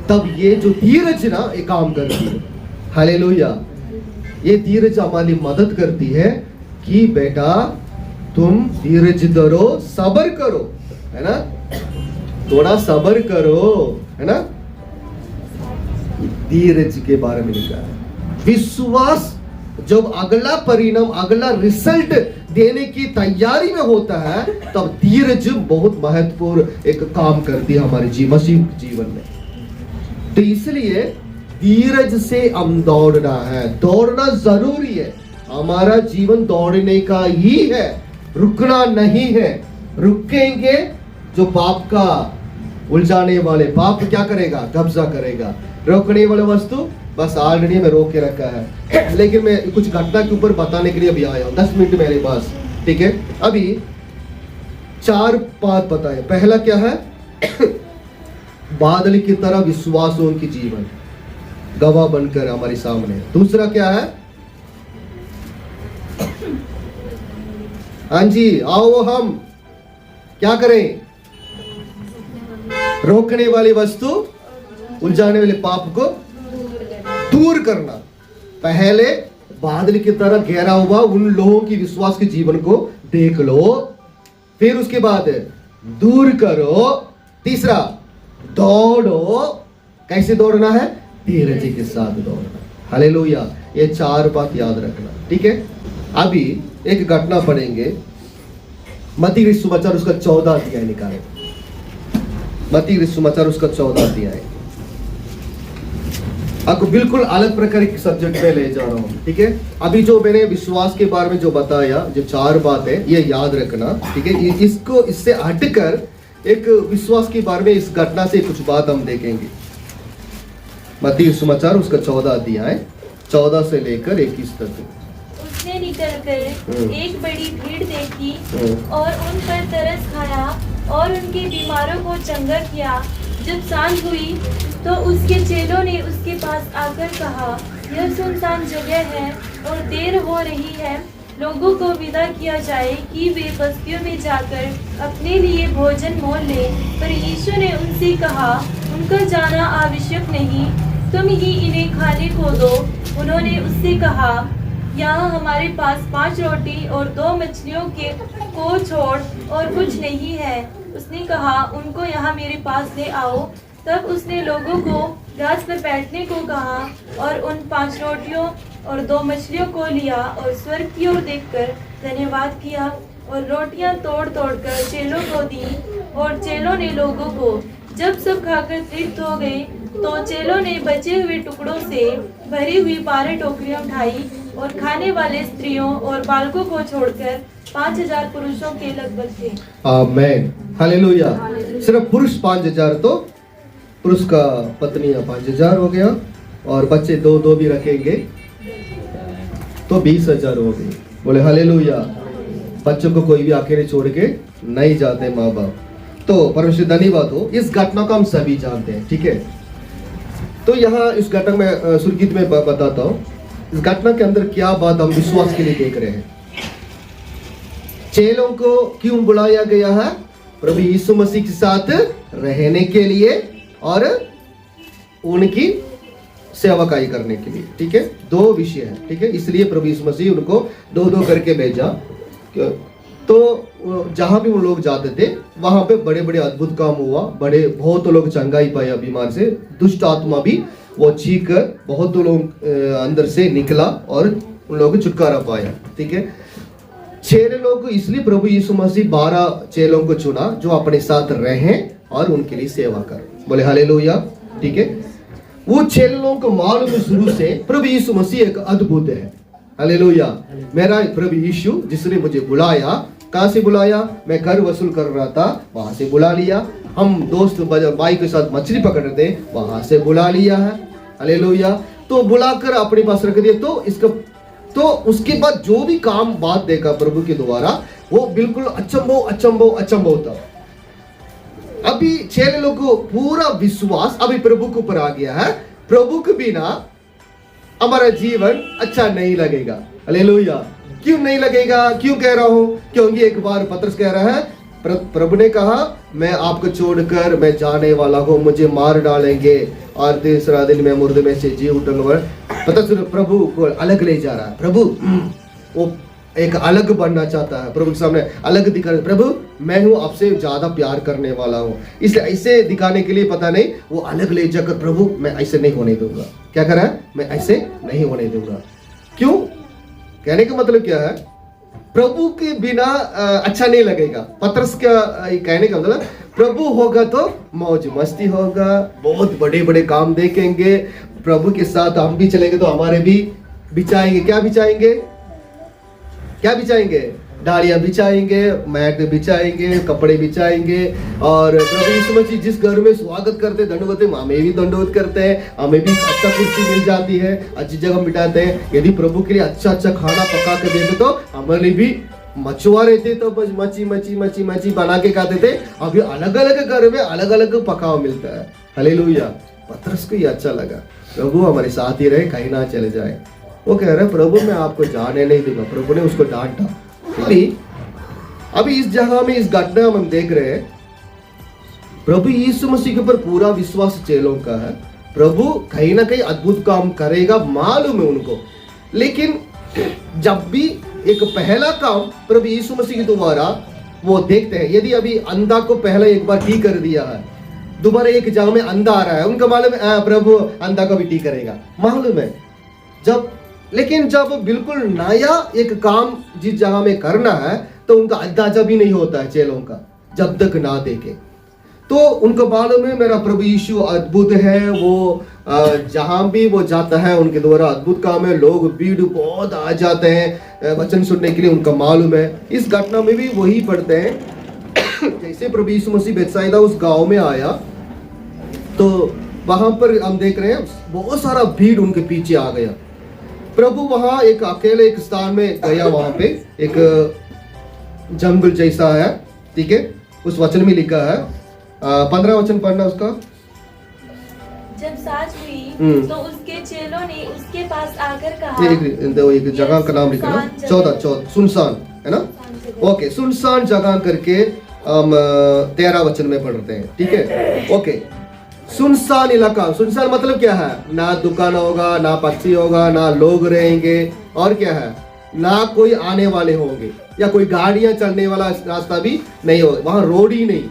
तब ये जो धीरज ना ये काम करती है, हालेलुया। ये धीरज हमारी मदद करती है कि बेटा तुम धीरज धरो, सब्र करो, है ना, थोड़ा सब्र करो, है ना। धीरज के बारे में लिखा है। विश्वास जब अगला परिणाम, अगला रिजल्ट देने की तैयारी में होता है, तब धीरज बहुत महत्वपूर्ण एक काम करती है हमारे मसीह जीवन में। तो इसलिए धीरज से हम दौड़ना है, दौड़ना जरूरी है। हमारा जीवन दौड़ने का ही है, रुकना नहीं है। रुकेंगे जो पाप का उलझाने वाले, पाप क्या करेगा, कब्जा करेगा। रोकने वाले वस्तु बस ऑलरेडी में रोक के रखा है, लेकिन मैं कुछ घटना के ऊपर बताने के लिए अभी आया हूं, 10 मिनट मेरे पास, ठीक है। अभी 4 बात बताए। पहला क्या है, बादल की तरह विश्वास उनकी जीवन गवाह बनकर हमारे सामने। दूसरा क्या है, हाँ जी, आओ हम क्या करें? रोकने वाली वस्तु, उलझाने वाले पाप को दूर करना। पहले बादल की तरह घेरा हुआ उन लोगों की विश्वास के जीवन को देख लो, फिर उसके बाद दूर करो। तीसरा, दौड़ो। कैसे दौड़ना है? धीरज के साथ दौड़ना। हालेलुया। ये 4 बात याद रखना, ठीक है। अभी एक घटना पढ़ेंगे, मत्ती के सुसमाचार उसका 14 अध्याय निकालें। मत्ती के सुसमाचार उसका 14 अध्याय। आपको बिल्कुल अलग प्रकार के सब्जेक्ट में ले जा रहा हूं, ठीक है। अभी जो मैंने विश्वास के बारे में जो बताया, जो 4 बात है, ये याद रखना, ठीक है। इसको इससे हटकर एक विश्वास के बारे में इस घटना से कुछ बात हम देखेंगे। मत्ती के सुसमाचार उसका 14 अध्याय 14 से लेकर 21 तक। उसने निकलकर एक बड़ी भीड़ देखी और उन पर तरस खाया और उनके बीमारों को चंगा किया। जब सांझ हुई तो उसके चेलों ने उसके पास आकर कहा, यह सुनसान जगह है और देर हो रही है, लोगों को विदा किया जाए कि वे बस्तियों में जाकर अपने लिए भोजन मोल लें। पर यीशु ने उनसे कहा, उनका जाना आवश्यक नहीं, तुम ही इन्हें खाने को दो। उन्होंने उससे कहा, यहाँ हमारे पास 5 रोटी और 2 मछलियों को छोड़ और कुछ नहीं है। उसने कहा, उनको यहाँ मेरे पास ले आओ। तब उसने लोगों को घास पर बैठने को कहा और उन 5 रोटियों और 2 मछलियों को लिया और स्वर्ग की ओर देखकर धन्यवाद किया और रोटियां तोड़ तोड़ कर चेलों को दी और चेलों ने लोगों को। जब सब खाकर तृप्त हो गए तो चेलों ने बचे हुए टुकड़ों से भरी हुई 12 टोकरियां उठाई और खाने वाले स्त्रियों और बालकों को छोड़कर 5000 पुरुषों के लगभग थे। आमीन, हालेलुया। सिर्फ पुरुष 5000, तो पुरुष का पत्नियां 5000 हो गया और बच्चे 2-2 भी रखेंगे तो 20,000 हो गए। बोले हालेलुया। बच्चों को कोई भी अकेले छोड़ के नहीं जाते माँ बाप। तो परमेश्वर धन्यवाद हो। इस घटना को हम सभी जानते हैं, ठीक है। तो यहाँ इस घटना में सुर्गीत में बताता हूँ, इस घटना के अंदर क्या बात हम विश्वास के लिए देख रहे हैं। चेलों को क्यों बुलाया गया है? प्रभु यीशु मसीह के साथ रहने के लिए और उनकी सेवकाई करने के लिए, ठीक है। 2 विषय है, ठीक है। इसलिए प्रभु यीशु मसीह उनको 2-2 करके भेजा। तो जहां भी वो लोग जाते थे वहां पे बड़े बड़े अद्भुत काम हुआ, बहुत लोग चंगाई पाया बीमार से, दुष्ट आत्मा भी वो चीख कर बहुत लोग अंदर से निकला और उन लोगों को छुटकारा पाया, ठीक है। 6 लोग, इसलिए प्रभु यीशु मसीह 12 चेलों को चुना जो अपने साथ रहें और उनके लिए सेवा करें। बोले हालेलुया, ठीक है। वो 6 लोगों को मालूम है शुरू से प्रभु यीशु मसीह एक अद्भुत है। हालेलुया। मेरा प्रभु यीशु जिसने मुझे बुलाया, कहाँ से बुलाया? मैं कर वसूल कर रहा था, वहां से बुला लिया। हम दोस्त भाई के साथ मछली पकड़ रहे थे, वहां से बुला लिया है। हालेलुया। तो बुलाकर अपने पास रख दिया। तो उसके बाद जो भी काम बात देखा प्रभु के द्वारा, वो बिल्कुल अचंभव था। अभी 6 लोगों को पूरा विश्वास अभी प्रभु के ऊपर आ गया है। प्रभु के बिना हमारा जीवन अच्छा नहीं लगेगा। हालेलुया। क्यों नहीं लगेगा? क्यों कह रहा हूं? क्योंकि एक बार पतरस कह रहा है, प्रभु ने कहा, मैं आपको छोड़कर मैं जाने वाला हूं, मुझे मार डालेंगे और 3रा दिन में मुर्दे में से जी उठूंगा। पतरस प्रभु को अलग ले जा रहा है। प्रभु वो एक अलग बनना चाहता है, प्रभु के सामने अलग दिखा। प्रभु मैं हूं आपसे ज्यादा प्यार करने वाला हूं, इसलिए ऐसे दिखाने के लिए पता नहीं वो अलग ले जाकर, प्रभु मैं ऐसे नहीं होने दूंगा। क्या कर रहा है? मैं ऐसे नहीं होने दूंगा। क्यों? कहने का मतलब क्या है? प्रभु के बिना अच्छा नहीं लगेगा। पतरस का कहने का मतलब प्रभु होगा तो मौज मस्ती होगा, बहुत बड़े बड़े काम देखेंगे। प्रभु के साथ हम भी चलेंगे तो हमारे भी बिछाएंगे। क्या बिछाएंगे? क्या बिछाएंगे? डालियां बिछाएंगे, मैट बिछाएंगे, कपड़े बिछाएंगे। और प्रभु यीशु मसीह जिस घर में स्वागत करते दंडवत, हमें भी दंडवत करते हैं, हमें भी अच्छा कुर्सी मिल जाती है, अच्छी जगह बिठाते हैं। यदि प्रभु के लिए अच्छा खाना पका के देते तो हमारे भी मछुआ रहते तो बस मच्छी बना के खाते थे। अभी अलग अलग घर में अलग अलग पकाव मिलता है। हालेलुया। पतरस को ये अच्छा लगा, प्रभु हमारे साथ ही रहे, कहीं ना चले जाए। वो कह रहे प्रभु मैं आपको जाने नहीं दूंगा। प्रभु ने उसको डांटा। अभी इस जगह में इस घटना में हम देख रहे हैं प्रभु यीशु मसीह के ऊपर पूरा विश्वास चेलों का है। प्रभु कहीं ना कहीं अद्भुत काम करेगा, मालूम है उनको। लेकिन जब भी एक पहला काम प्रभु यीशु मसीह के द्वारा वो देखते हैं, यदि अभी अंधा को पहले एक बार ठीक कर दिया है, दोबारा एक जगह में अंधा आ रहा है, उनका मालूम है प्रभु अंधा को भी ठीक करेगा, मालूम है। लेकिन जब बिल्कुल नया एक काम जिस जगह में करना है तो उनका अंदाजा भी नहीं होता है चेलों का, जब तक ना देखे। तो उनको मालूम है मेरा प्रभु यीशु अद्भुत है, वो जहां भी वो जाता है उनके द्वारा अद्भुत काम है, लोग भीड़ बहुत आ जाते हैं वचन सुनने के लिए, उनका मालूम है। इस घटना में भी वही पढ़ते हैं जैसे प्रभु यीशु मसीह बेथसाइदा उस गांव में आया तो वहां पर हम देख रहे हैं बहुत सारा भीड़ उनके पीछे आ गया। प्रभु वहां एक अकेले एक स्थान में गया, वहां पे एक जंगल जैसा है, ठीक है। उस वचन में लिखा है 15 वचन पढ़ना उसका। जब सांझ हुई तो उसके चेलों ने उसके पास आकर कहा, एक जगह का नाम लिखा ना, 14 सुनसान है ना, ओके। सुनसान जगह करके हम 13 वचन में पढ़ते हैं, ठीक है, ओके। सुनसान इलाका, सुनसान मतलब क्या है? ना दुकान होगा, ना पक्षी होगा, ना लोग रहेंगे, और क्या है, ना कोई आने वाले होंगे या कोई गाड़ियां चलने वाला रास्ता भी नहीं होगा, वहां रोड ही नहीं।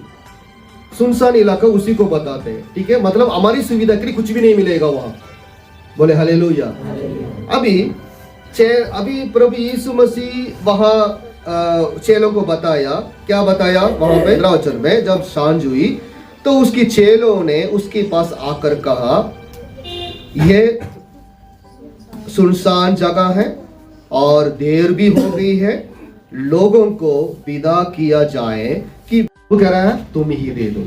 सुनसान इलाका उसी को बताते हैं, ठीक है। मतलब हमारी सुविधा के लिए कुछ भी नहीं मिलेगा वहां, बोले हालेलुया। अभी प्रभु यीशु मसीह वहां चेलों को बताया, क्या बताया वहां पे 15 वचन में, जब सांझ हुई तो उसकी चेलों ने उसके पास आकर कहा यह सुनसान जगह है और देर भी हो गई है, लोगों को विदा किया जाए कि वो कह रहा है तुम ही दे दो।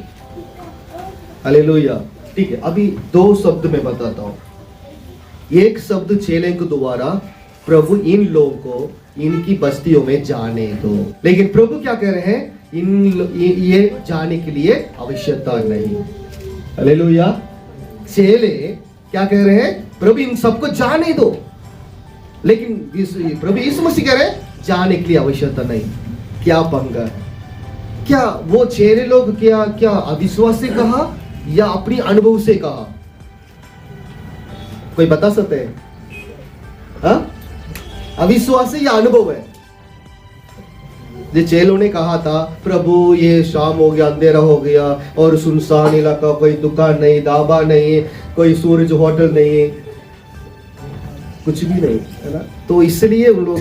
हालेलुया, ठीक है। अभी 2 शब्द में बताता हूं। एक शब्द चेले के द्वारा प्रभु इन लोगों को इनकी बस्तियों में जाने दो, लेकिन प्रभु क्या कह रहे हैं, ये जाने के लिए आवश्यकता नहीं। हालेलुया। चेले क्या कह रहे हैं, प्रभु इन सबको जाने दो, लेकिन प्रभु यीशु मसीह कह रहे हैं जाने के लिए आवश्यकता नहीं। क्या पंगा है? क्या वो चेले लोग क्या अविश्वास से कहा या अपनी अनुभव से कहा? कोई बता सकते हैं? अविश्वास या अनुभव है? जो चेलों ने कहा था प्रभु ये शाम हो गया, अंधेरा हो गया और सुनसान इलाका, कोई दुकान नहीं, ढाबा नहीं, कोई सूरज होटल नहीं, कुछ भी नहीं, है ना। तो इसलिए उन लोग,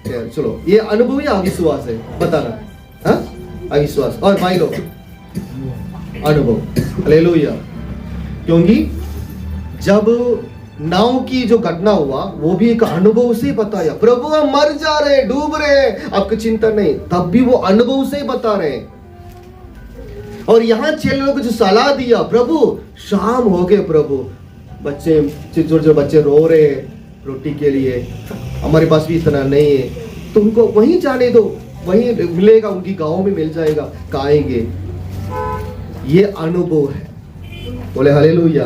चलो ये अनुभव या अविश्वास है बताना? हाँ, अविश्वास। और भाई लोग अनुभव। हालेलुया। क्योंकि जब नाव की जो घटना हुआ वो भी एक अनुभव से बताया, प्रभु हम मर जा रहे हैं, डूब रहे हैं, आपकी चिंता नहीं, तब भी वो अनुभव से बता रहे हैं। और यहां चेले लोगों को जो सलाह दिया, प्रभु शाम हो गए, प्रभु बच्चे छोटे बच्चे रो रहे हैं रोटी के लिए, हमारे पास भी इतना नहीं है, तो उनको वहीं जाने दो, वहीं मिलेगा, उनकी गांव में मिल जाएगा, खाएंगे। ये अनुभव है, बोले हालेलुया।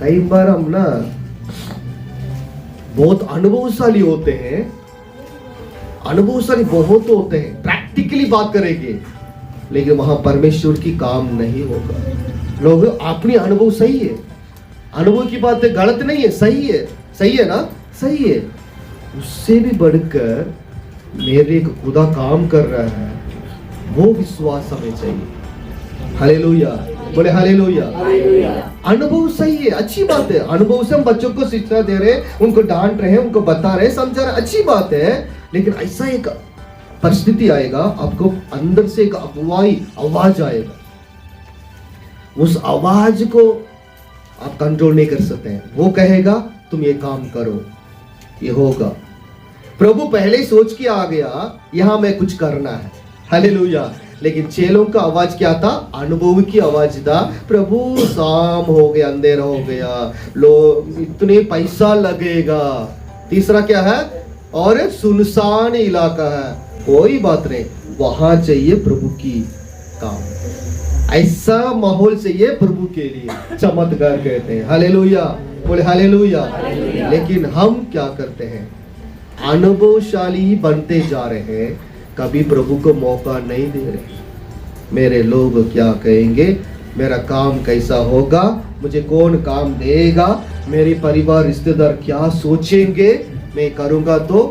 कई बार हम ना बहुत अनुभवशाली होते हैं, अनुभवशाली बहुत होते हैं, प्रैक्टिकली बात करेंगे, लेकिन वहां परमेश्वर की काम नहीं होगा। लोग अपनी अनुभव सही है, अनुभव की बात है, गलत नहीं है, सही है ना, सही है। उससे भी बढ़कर मेरे एक खुदा काम कर रहा है, वो विश्वास हमें चाहिए। हालेलुया, बोले हालेलुया। अनुभव सही है, अच्छी बात है, अनुभव से हम बच्चों को शिक्षा दे रहे हैं, उनको डांट रहे हैं, उनको बता रहे हैं, समझा रहे हैं, अच्छी बात है। लेकिन ऐसा एक परिस्थिति आएगा, आपको अंदर से एक अगुवाई आवाज आएगा, उस आवाज को आप कंट्रोल नहीं कर सकते हैं। वो कहेगा तुम ये काम करो, ये होगा। प्रभु पहले ही सोच के आ गया यहां में कुछ करना है। हालेलुया। लेकिन चेलों का आवाज क्या था? अनुभव की आवाज था, प्रभु शाम हो गया, अंधेरा हो गया, लोग इतने पैसा लगेगा। तीसरा क्या है? और सुनसान इलाका है, कोई बात नहीं, वहां चाहिए प्रभु की काम, ऐसा माहौल चाहिए प्रभु के लिए। चमत्कार कहते हैं। हालेलुया, बोले हालेलुया। लेकिन हम क्या करते हैं? अनुभवशाली बनते जा रहे हैं, कभी प्रभु को मौका नहीं दे रहे। मेरे लोग क्या कहेंगे, मेरा काम कैसा होगा, मुझे कौन काम देगा, मेरे परिवार रिश्तेदार क्या सोचेंगे, मैं करूंगा तो।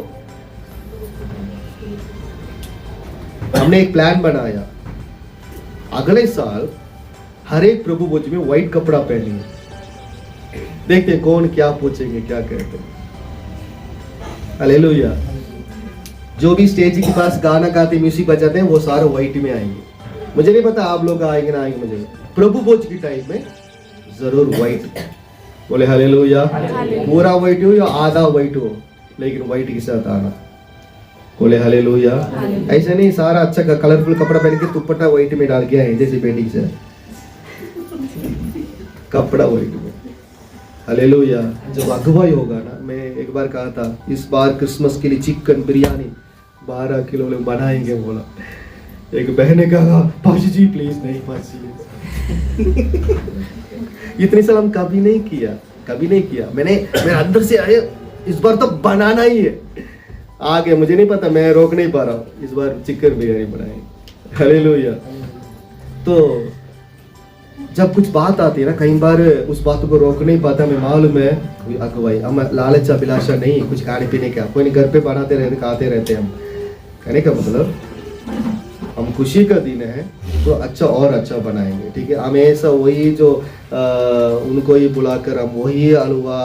हमने एक प्लान बनाया, अगले साल हर एक प्रभु भोज में व्हाइट कपड़ा पहनेंगे, देखते हैं कौन क्या पूछेंगे, क्या कहते हैं। हालेलुया। जो भी स्टेज के पास गाना गाते म्यूजिक बजाते हैं वो सारे व्हाइट में आएंगे। मुझे नहीं पता आप लोग आएंगे ना आएंगे, मुझे प्रभु भोज की टाइम में जरूर व्हाइट। बोले हालेलुया। पूरा व्हाइट हो या आधा व्हाइट हो, लेकिन व्हाइट के साथ आना। बोले हालेलुया। ऐसा नहीं सारा अच्छा कलरफुल कपड़ा पहन के दुपट्टा व्हाइट में डाल के आए जैसे बेटी से, कपड़ा व्हाइट में। हालेलुया। जब अगुवाई होगा ना, मैं एक बार कहा था इस बार क्रिसमस के लिए चिकन बिरयानी 12 किलो लोग बनाएंगे। बोला, एक बहन ने कहा पाजी जी प्लीज नहीं पाजी। इतने साल हम कभी नहीं किया। मेरे अंदर से आए इस बार तो बनाना ही है। आगे मुझे नहीं पता, मैं रोक नहीं पा रहा हूँ, इस बार चिकन बिरयानी बनाएंगे। हालेलुया। तो जब कुछ बात आती है ना, कई बार उस बात को रोक नहीं पाता। मैं मालूम है अगुवाई, हम लालच अभिलाषा नहीं, कुछ खाने पीने का, कोई नहीं, घर पे बनाते रहते खाते रहते हम। कहने का मतलब हम खुशी का दिन है तो अच्छा और अच्छा बनाएंगे, ठीक है। हमेशा वही जो उनको ही बुलाकर हम वही हलवा,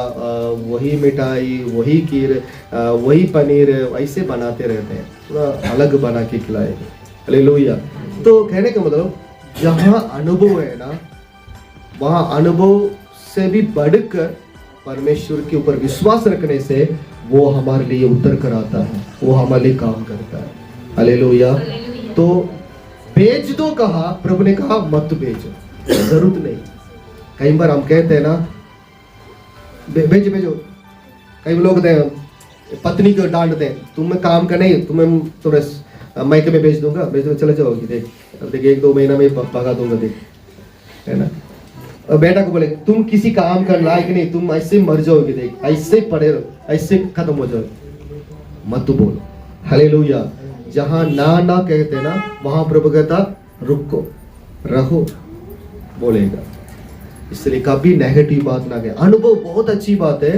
वही मिठाई, वही खीर, वही पनीर ऐसे बनाते रहते हैं, थोड़ा अलग बना के खिलाएंगे। हालेलुया। तो कहने का मतलब जहाँ अनुभव है ना, वहाँ अनुभव से भी बढ़कर परमेश्वर के ऊपर विश्वास रखने से वो हमारे लिए उतर कर आता है, वो हमारे लिए काम करता है। हालेलुया। तो भेज दो कहा, प्रभु ने कहा मत भेजो, जरूरत नहीं। कई बार हम कहते हैं ना भेजो, कई लोग पत्नी को डांट दें, तुम्हें काम का नहीं, तुम्हें थोड़ा मायके में भेज दूंगा, चले जाओगी, देख 1-2 महीना में भगा दूंगा, देख, है ना। और बेटा को बोले तुम किसी काम का लायक नहीं, तुम ऐसे मर जाओगे, देख ऐसे पड़े रहो, ऐसे खत्म हो जाओगे, मत बोलो। हालेलुया। जहां ना कहते ना, वहां प्रभु कहता रुको, रहो, बोलेगा। इसलिए कभी नेगेटिव बात ना कहे। अनुभव बहुत अच्छी बात है,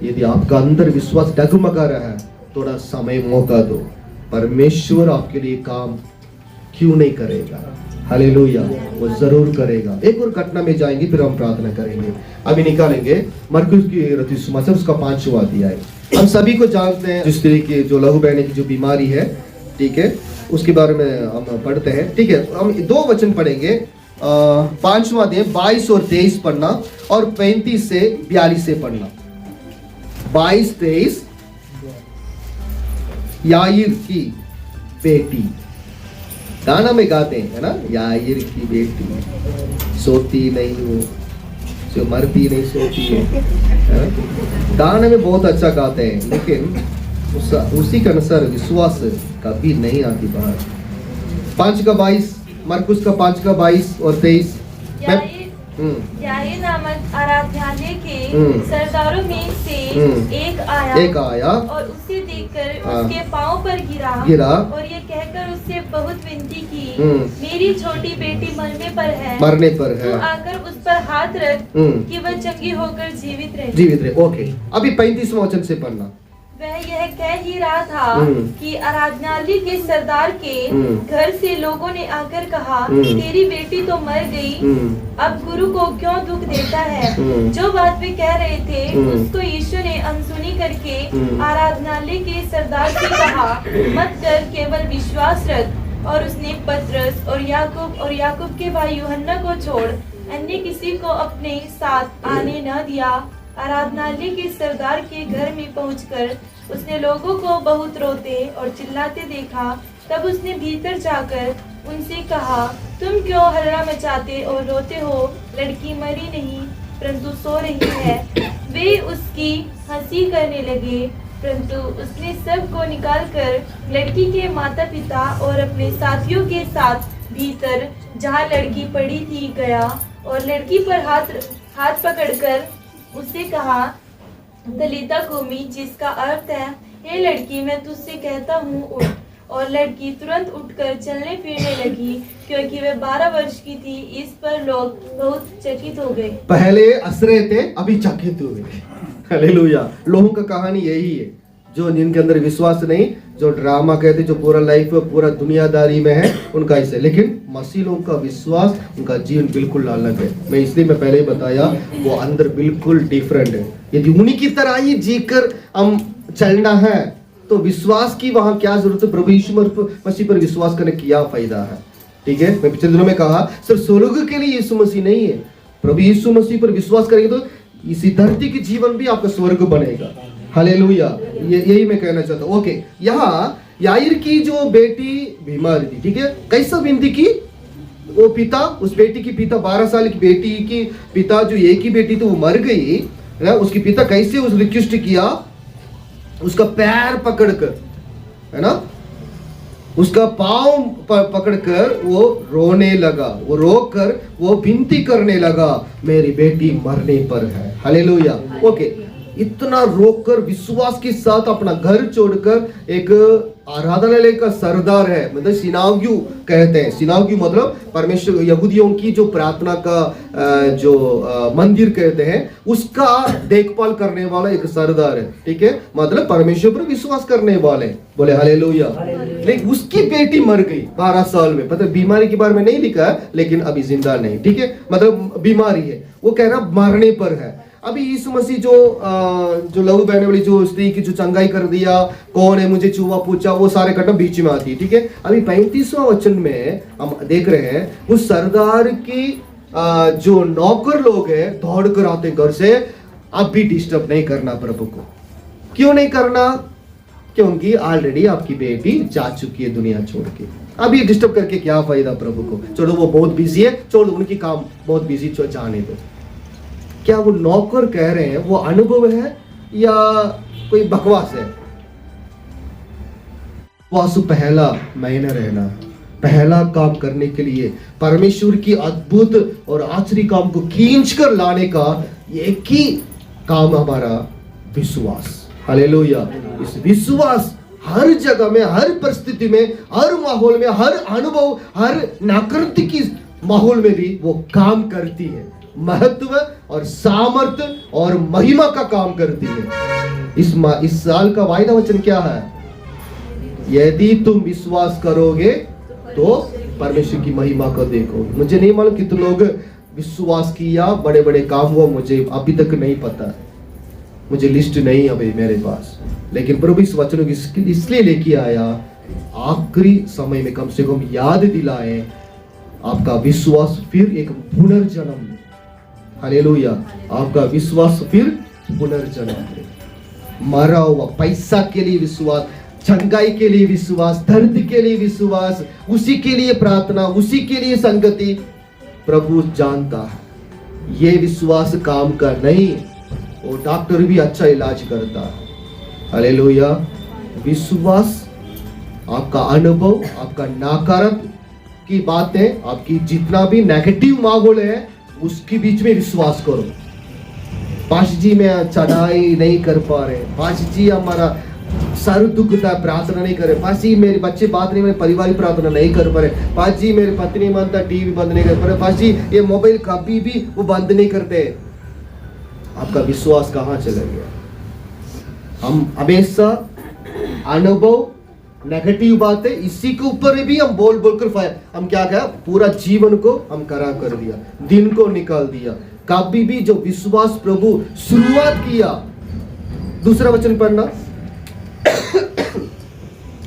यदि आपका अंदर विश्वास डगमगा रहा है, थोड़ा समय मौका दो, परमेश्वर आपके लिए काम क्यों नहीं करेगा। हालेलुया, वो जरूर करेगा। एक और घटना में जाएंगे, फिर हम प्रार्थना करेंगे। अभी निकालेंगे मरकुस की रचित सुसमाचार, उसका 5वां अध्याय। हम सभी को जानते हैं जिस तरह की जो लहू बहने की जो बीमारी है, ठीक है, उसके बारे में हम पढ़ते हैं, ठीक है। हम 2 वचन पढ़ेंगे, 5वां अध्याय 22 और 23 पढ़ना, और 35 से 42 से पढ़ना। 22-23 याईर की बेटी, गाना में गाते हैं, है ना, याईर की बेटी सोती नहीं हो, जो मरती नहीं सोती है। गाने में बहुत अच्छा गाते हैं, लेकिन उसी के अनुसार विश्वास कभी नहीं आती बाहर। 5:22, मरकुस का 5:22 और 23। याईर नामक आराधनालय के सरदारों में से एक आया और उसे देखकर उसके पांव पर गिरा और ये कहकर उससे बहुत विनती की, मेरी छोटी बेटी मरने पर है, तो आकर उस पर हाथ रख कि वह चंगी होकर जीवित रहे। ओके, अभी 35वां वचन से पढ़ना। वह यह कह ही रहा था कि आराधनालय के सरदार के घर से लोगों ने आकर कहा, तेरी बेटी तो मर गई, अब गुरु को क्यों दुख देता है। जो बात वे कह रहे थे उसको यीशु ने अनसुनी करके आराधनालय के सरदार से कहा, मत कर, केवल विश्वास रख। और उसने पतरस और याकूब के भाई यूहन्ना को छोड़ अन्य किसी को अपने साथ आने न दिया। आराधनालय के सरदार के घर में पहुंचकर उसने लोगों को बहुत रोते और चिल्लाते देखा। तब उसने भीतर जाकर उनसे कहा, तुम क्यों हल्ला मचाते और रोते हो, लड़की मरी नहीं परंतु सो रही है। वे उसकी हंसी करने लगे, परंतु उसने सबको निकालकर लड़की के माता पिता और अपने साथियों के साथ भीतर जहाँ लड़की पड़ी थी गया और लड़की पर हाथ पकड़कर उससे कहा, दलिता कूमी, जिसका अर्थ है, हे लड़की, मैं तुझसे कहता हूँ उठ। और लड़की तुरंत उठकर चलने फिरने लगी, क्योंकि वे 12 वर्ष की थी। इस पर लोग बहुत चकित हो गए। पहले असरे थे, अभी चकित हुए। हालेलुया। लोगों का कहानी यही है, जो जिनके अंदर विश्वास नहीं, जो ड्रामा कहते, जो पूरा लाइफ पूरा दुनियादारी में है, उनका ऐसे। लेकिन मसीह लोगों का विश्वास, उनका जीवन बिल्कुल अलग है। मैं पहले ही बताया, वो अंदर बिल्कुल डिफरेंट है। यदि उन्हीं की तरह ही जीकर हम चलना है, तो विश्वास की वहां क्या जरूरत है? प्रभु यीशु मसीह पर विश्वास करने की क्या फायदा है? ठीक है, मैं पिछले दिनों में कहा, सिर्फ स्वर्ग के लिए यीशु मसीह नहीं है। प्रभु यीशु मसीह पर विश्वास करेंगे तो इसी धरती की जीवन भी आपका स्वर्ग बनेगा। हालेलुया। यही मैं कहना चाहता हूँ। ओके, यहाँ याईर की जो बेटी बीमार थी, ठीक है, कैसा विनती की? वो पिता, उस बेटी की पिता, 12 साल की बेटी की पिता, जो एक ही बेटी थी वो मर गई है। उसकी पिता कैसे उस रिक्वेस्ट किया? उसका पैर पकड़कर, है ना, उसका पांव पकड़कर वो रोने लगा। वो रोकर वो विनती करने लगा, मेरी बेटी मरने पर है। हालेलुया। ओके, इतना रोककर विश्वास के साथ अपना घर छोड़कर, एक आराधनालय का सरदार है, मतलब सिनाग्यू कहते हैं। सिनाग्यू मतलब परमेश्वर, यहूदियों की जो प्रार्थना का जो मंदिर कहते हैं, उसका देखभाल करने वाला एक सरदार है। ठीक है, मतलब परमेश्वर पर विश्वास करने वाले। बोले हालेलुया। लेकिन उसकी बेटी मर गई 12 साल में। मतलब बीमारी के बारे में नहीं लिखा है, लेकिन अभी जिंदा नहीं। ठीक है, मतलब बीमारी है, वो कह रहा मरने पर है। अभी यीशु मसीह जो लहू बहने वाली जो स्त्री की जो चंगाई कर दिया, कौन है मुझे छुआ पूछा, वो सारे घटना बीच में आती है। ठीक है, अभी 35वां वचन में हम देख रहे हैं, उस सरदार की जो नौकर लोग हैं दौड़ कर आते घर से, अब भी डिस्टर्ब नहीं करना प्रभु को। क्यों नहीं करना? क्योंकि ऑलरेडी आपकी बेटी जा चुकी है दुनिया छोड़ के। अभी डिस्टर्ब करके क्या फायदा प्रभु को? छोड़ो, वो बहुत बिजी है, छोड़ दो, उनकी काम बहुत बिजी, जाने दो। क्या वो नौकर कह रहे हैं वो अनुभव है या कोई बकवास है? वासु पहला महीना रहना, पहला काम करने के लिए परमेश्वर की अद्भुत और आश्चर्य काम को खींच कर लाने का एक ही काम हमारा विश्वास। हालेलुया। इस विश्वास हर जगह में, हर परिस्थिति में, हर माहौल में, हर अनुभव, हर नाकृति की माहौल में भी वो काम करती है। महत्व और सामर्थ्य और महिमा का काम करती है। इस साल का वायदा वचन क्या है? यदि तुम विश्वास करोगे तो परमेश्वर की महिमा को देखोगे। मुझे नहीं मालूम कितने लोग विश्वास किया, बड़े बड़े काम हुआ, मुझे अभी तक नहीं पता, मुझे लिस्ट नहीं अभी मेरे पास। लेकिन प्रभु इस वचन को इसलिए लेके आया, आखिरी समय में कम से कम याद दिलाए आपका विश्वास फिर एक पुनर्जन्म। हालेलुया। आपका विश्वास फिर पुनर्जन्म। मरा हुआ पैसा के लिए विश्वास, चंगाई के लिए विश्वास, दर्द के लिए विश्वास, उसी के लिए प्रार्थना, उसी के लिए संगति, प्रभु जानता है ये विश्वास काम का नहीं। वो डॉक्टर भी अच्छा इलाज करता है। हालेलुया। विश्वास, आपका अनुभव, आपका नकारात्मक की बातें, आपकी जितना भी नेगेटिव माहौल है, उसके बीच में विश्वास करो। पाश जी में चढ़ाई नहीं कर पा रहे, पाश जी हमारा सर दुखता, प्रार्थना नहीं करे, पाश जी मेरे बच्चे बात नहीं, मेरे परिवार प्रार्थना नहीं कर पा रहे, पाश जी मेरे पत्नी मानता टीवी बंद नहीं कर पा रहे, पाश जी ये मोबाइल कभी भी वो बंद नहीं करते। आपका विश्वास कहाँ चला गया? हम हमेशा अनुभव, नेगेटिव बातें, इसी के ऊपर भी हम बोल कर हम क्या कहा, पूरा जीवन को हम खराब कर दिया, दिन को निकाल दिया। कभी भी जो विश्वास प्रभु शुरुआत किया, दूसरा वचन पढ़ना,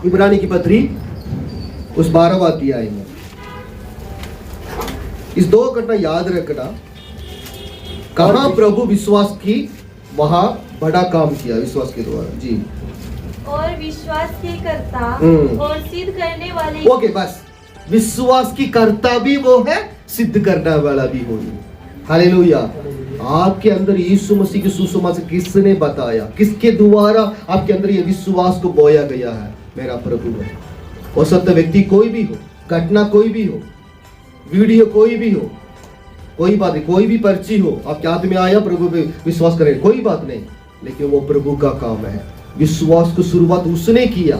इब्रानी की पत्री उस 12वां अध्याय में। इस दो घटना याद रखना, कहां प्रभु विश्वास की, वहां बड़ा काम किया विश्वास के द्वारा। जी, और विश्वास के कर्ता और सिद्ध करने वाले। ओके, बस विश्वास की कर्ता भी वो है, सिद्ध करने वाला भी वो है। हालेलुया। आपके अंदर यीशु मसीह के सुसमाचार किसने बताया? किसके द्वारा आपके अंदर ये विश्वास को बोया गया है? मेरा प्रभु है। वो सत्य व्यक्ति कोई भी हो, घटना कोई भी हो, वीडियो कोई भी हो, कोई बात नहीं, कोई भी पर्ची हो, आपके हाथ में आया, प्रभु पे विश्वास करें, कोई बात नहीं, लेकिन वो प्रभु का काम है। विश्वास को शुरुआत उसने किया,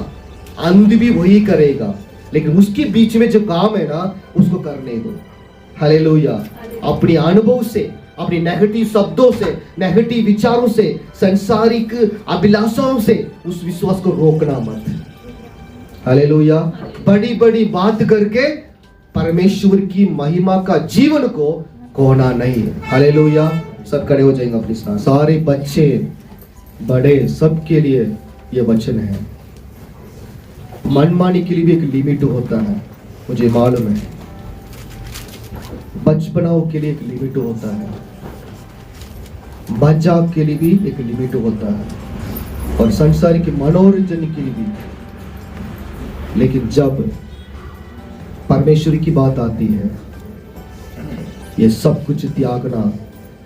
अंत भी वही करेगा, लेकिन उसके बीच में जो काम है ना उसको करने दो। हालेलुया। अपने अनुभव से, अपनी नेगेटिव शब्दों से, नेगेटिव विचारों से, सांसारिक अभिलाषाओं से उस विश्वास को रोकना मत। हालेलुया। बड़ी बड़ी बात करके परमेश्वर की महिमा का जीवन को खोना नहीं है। हालेलुया। सब खड़े हो जाएंगे अपनी साथ। सारे बच्चे बड़े सबके लिए ये वचन है। मनमानी के लिए भी एक लिमिट होता है, मुझे मालूम है। बचपनाओं के लिए एक लिमिट होता है, मजाक के लिए भी एक लिमिट होता है, और संसारिक मनोरंजन के लिए भी। लेकिन जब परमेश्वर की बात आती है, ये सब कुछ त्यागना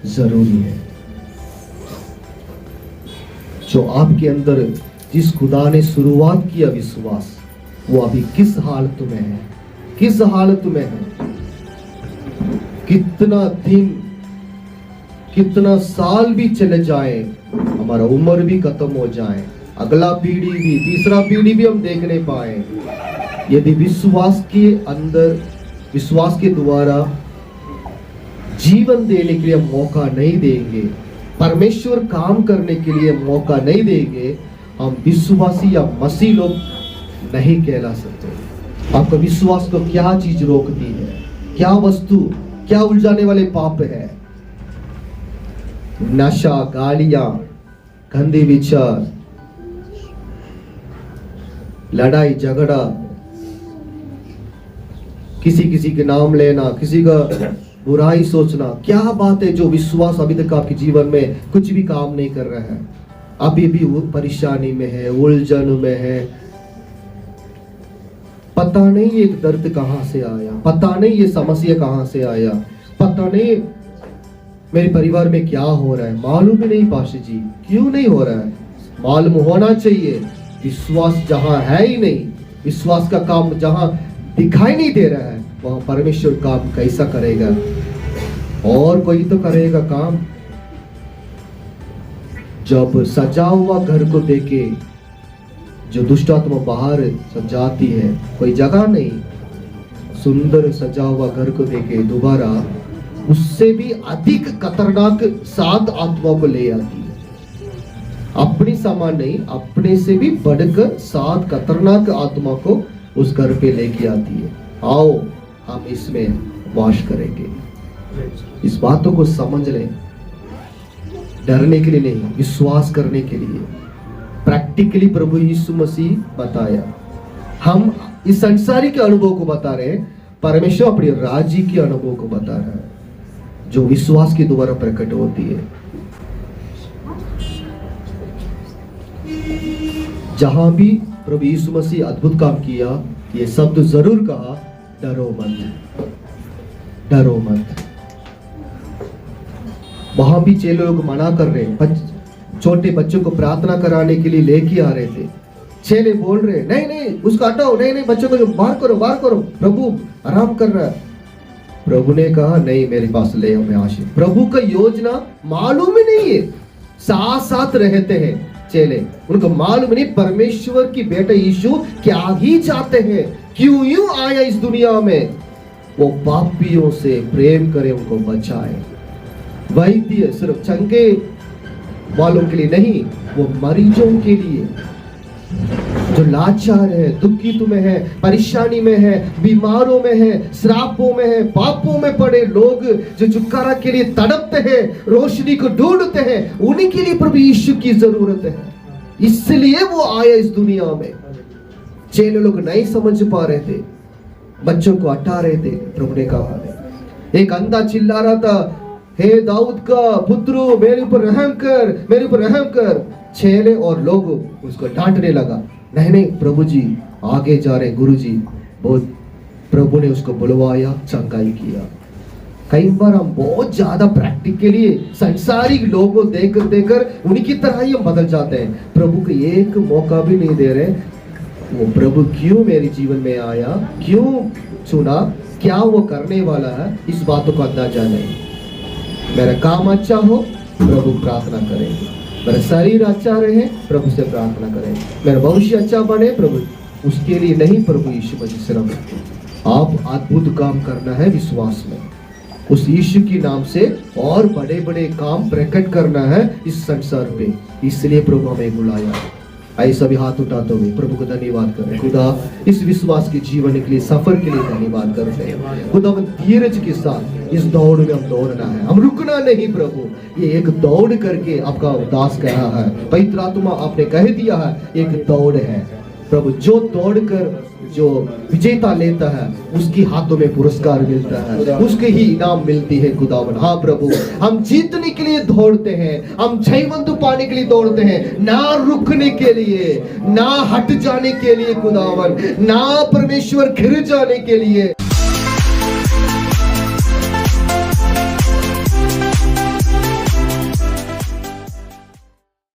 जरूरी है। जो आपके अंदर जिस खुदा ने शुरुआत किया विश्वास, वो अभी किस हालत में है, किस हालत में है, कितना दिन, कितना साल भी चले जाए, हमारा उम्र भी खत्म हो जाए, अगला पीढ़ी भी, तीसरा पीढ़ी भी हम देख नहीं पाए, यदि विश्वास के अंदर, विश्वास के द्वारा जीवन देने के लिए मौका नहीं देंगे, परमेश्वर काम करने के लिए मौका नहीं देंगे, हम विश्वासी या मसीह लोग नहीं कहला सकते। आपका विश्वास को क्या चीज रोकती है, क्या वस्तु, क्या उलझाने वाले पाप है? नशा, गालियां, गंदे विचार, लड़ाई झगड़ा, किसी के नाम लेना, किसी का बुराई सोचना, क्या बात है जो विश्वास अभी तक आपके जीवन में कुछ भी काम नहीं कर रहा है? अभी भी वो परेशानी में है, उलझन में है, पता नहीं ये दर्द कहां से आया, पता नहीं ये समस्या कहां से आया, पता नहीं मेरे परिवार में क्या हो रहा है, मालूम ही नहीं पाशा जी, क्यों नहीं हो रहा है? मालूम होना चाहिए। विश्वास जहां है ही नहीं, विश्वास का काम जहां दिखाई नहीं दे रहा है, वहां परमेश्वर काम कैसा करेगा? और कोई तो करेगा काम। जब सजा हुआ घर को देखे, जो दुष्ट आत्मा बाहर सजाती है, कोई जगह नहीं, सुंदर सजा हुआ घर को देखे दोबारा उससे भी अधिक खतरनाक 7 आत्माओं को ले आती है। अपनी सामान नहीं, अपने से भी बढ़कर 7 खतरनाक आत्मा को उस घर पे लेके आती है। आओ हम इसमें वास करेंगे। इस बातों को समझ लें, डरने के लिए नहीं, विश्वास करने के लिए। प्रैक्टिकली प्रभु यीशु मसीह बताया, हम इस संसारिक अनुभव को बता रहे हैं, परमेश्वर अपने राज्य के अनुभव को बता रहा है, जो विश्वास के द्वारा प्रकट होती है। जहां भी प्रभु यीशु मसीह अद्भुत काम किया, ये शब्द जरूर कहा, डरो मत, डरो मत। वहां भी चेले लोग मना कर रहे, छोटे बच्चों को प्रार्थना कराने के लिए लेके आ रहे थे। चेले बोल रहे, नहीं नहीं उसको हटाओ, नहीं नहीं बच्चों को बाहर करो, बाहर करो, प्रभु आराम कर रहा है। प्रभु ने कहा नहीं, मेरे पास ले आओ, मैं आशीष। प्रभु का योजना मालूम ही नहीं है, साथ साथ रहते हैं चेले, उनको मालूम नहीं परमेश्वर की बेटा यीशु क्या ही चाहते हैं, क्यों यूं आया इस दुनिया में, वो पापियों से प्रेम करे, उनको बचाए। वैद्य सिर्फ चंगे वालों के लिए नहीं, वो मरीजों के लिए, जो लाचार है, दुखित में है, परेशानी में है, बीमारों में है, श्रापों में है, पापों में पड़े लोग, जो छुटकारा के लिए तड़पते हैं, रोशनी को ढूंढते हैं, उन्हीं के लिए प्रभु यीशु की जरूरत है। इसलिए वो आया इस दुनिया में। चेले लोग नहीं समझ पा रहे थे, बच्चों को हटा रहे थे। प्रभु ने कहा, एक अंधा चिल्ला रहा था, हे दाऊद का पुत्र मेरे ऊपर रहम कर, मेरे ऊपर रहम कर। चेले और लोग उसको डांटने लगा, नहीं नहीं प्रभु जी आगे जा रहे, गुरु जी बहुत। प्रभु ने उसको बुलवाया, चंगाई किया। कई बार हम बहुत ज्यादा प्रैक्टिकली संसारिक लोगों को देखकर देखकर उनकी तरह ही हम बदल जाते हैं, प्रभु को एक मौका भी नहीं दे रहे। वो प्रभु क्यों मेरे जीवन में आया, क्यों चुना, क्या वो करने वाला है, इस बातों का अंदाजा नहीं। मेरा काम अच्छा हो, प्रभु प्रार्थना करेंगे, मेरा शरीर अच्छा रहे, प्रभु से प्रार्थना करें, मेरा भविष्य अच्छा बने, प्रभु उसके लिए नहीं प्रभु यीशु मसीह सिर्फ आप अद्भुत काम करना है विश्वास में, उस यीशु के नाम से और बड़े बड़े काम प्रकट करना है इस संसार पे, इसलिए प्रभु हमें बुलाया। आइए सभी हाथ उठाते हुए प्रभु को धन्यवाद करें। खुदा इस विश्वास के जीवन के लिए, सफर के लिए धन्यवाद करते हैं। खुदा हम धीरज के साथ इस दौड़ में हम दौड़ना है, हम रुकना नहीं प्रभु। ये एक दौड़ करके आपका दास कहा है, पवित्र आत्मा आपने कह दिया है एक दौड़ है प्रभु। जो दौड़ कर जो विजेता लेता है उसकी हाथों में पुरस्कार मिलता है, उसके ही इनाम मिलती है खुदावन। हाँ प्रभु, हम जीतने के लिए दौड़ते हैं, हम जयवंत पाने के लिए दौड़ते हैं, ना रुकने के लिए, ना हट जाने के लिए खुदावन, ना परमेश्वर घिर जाने के लिए।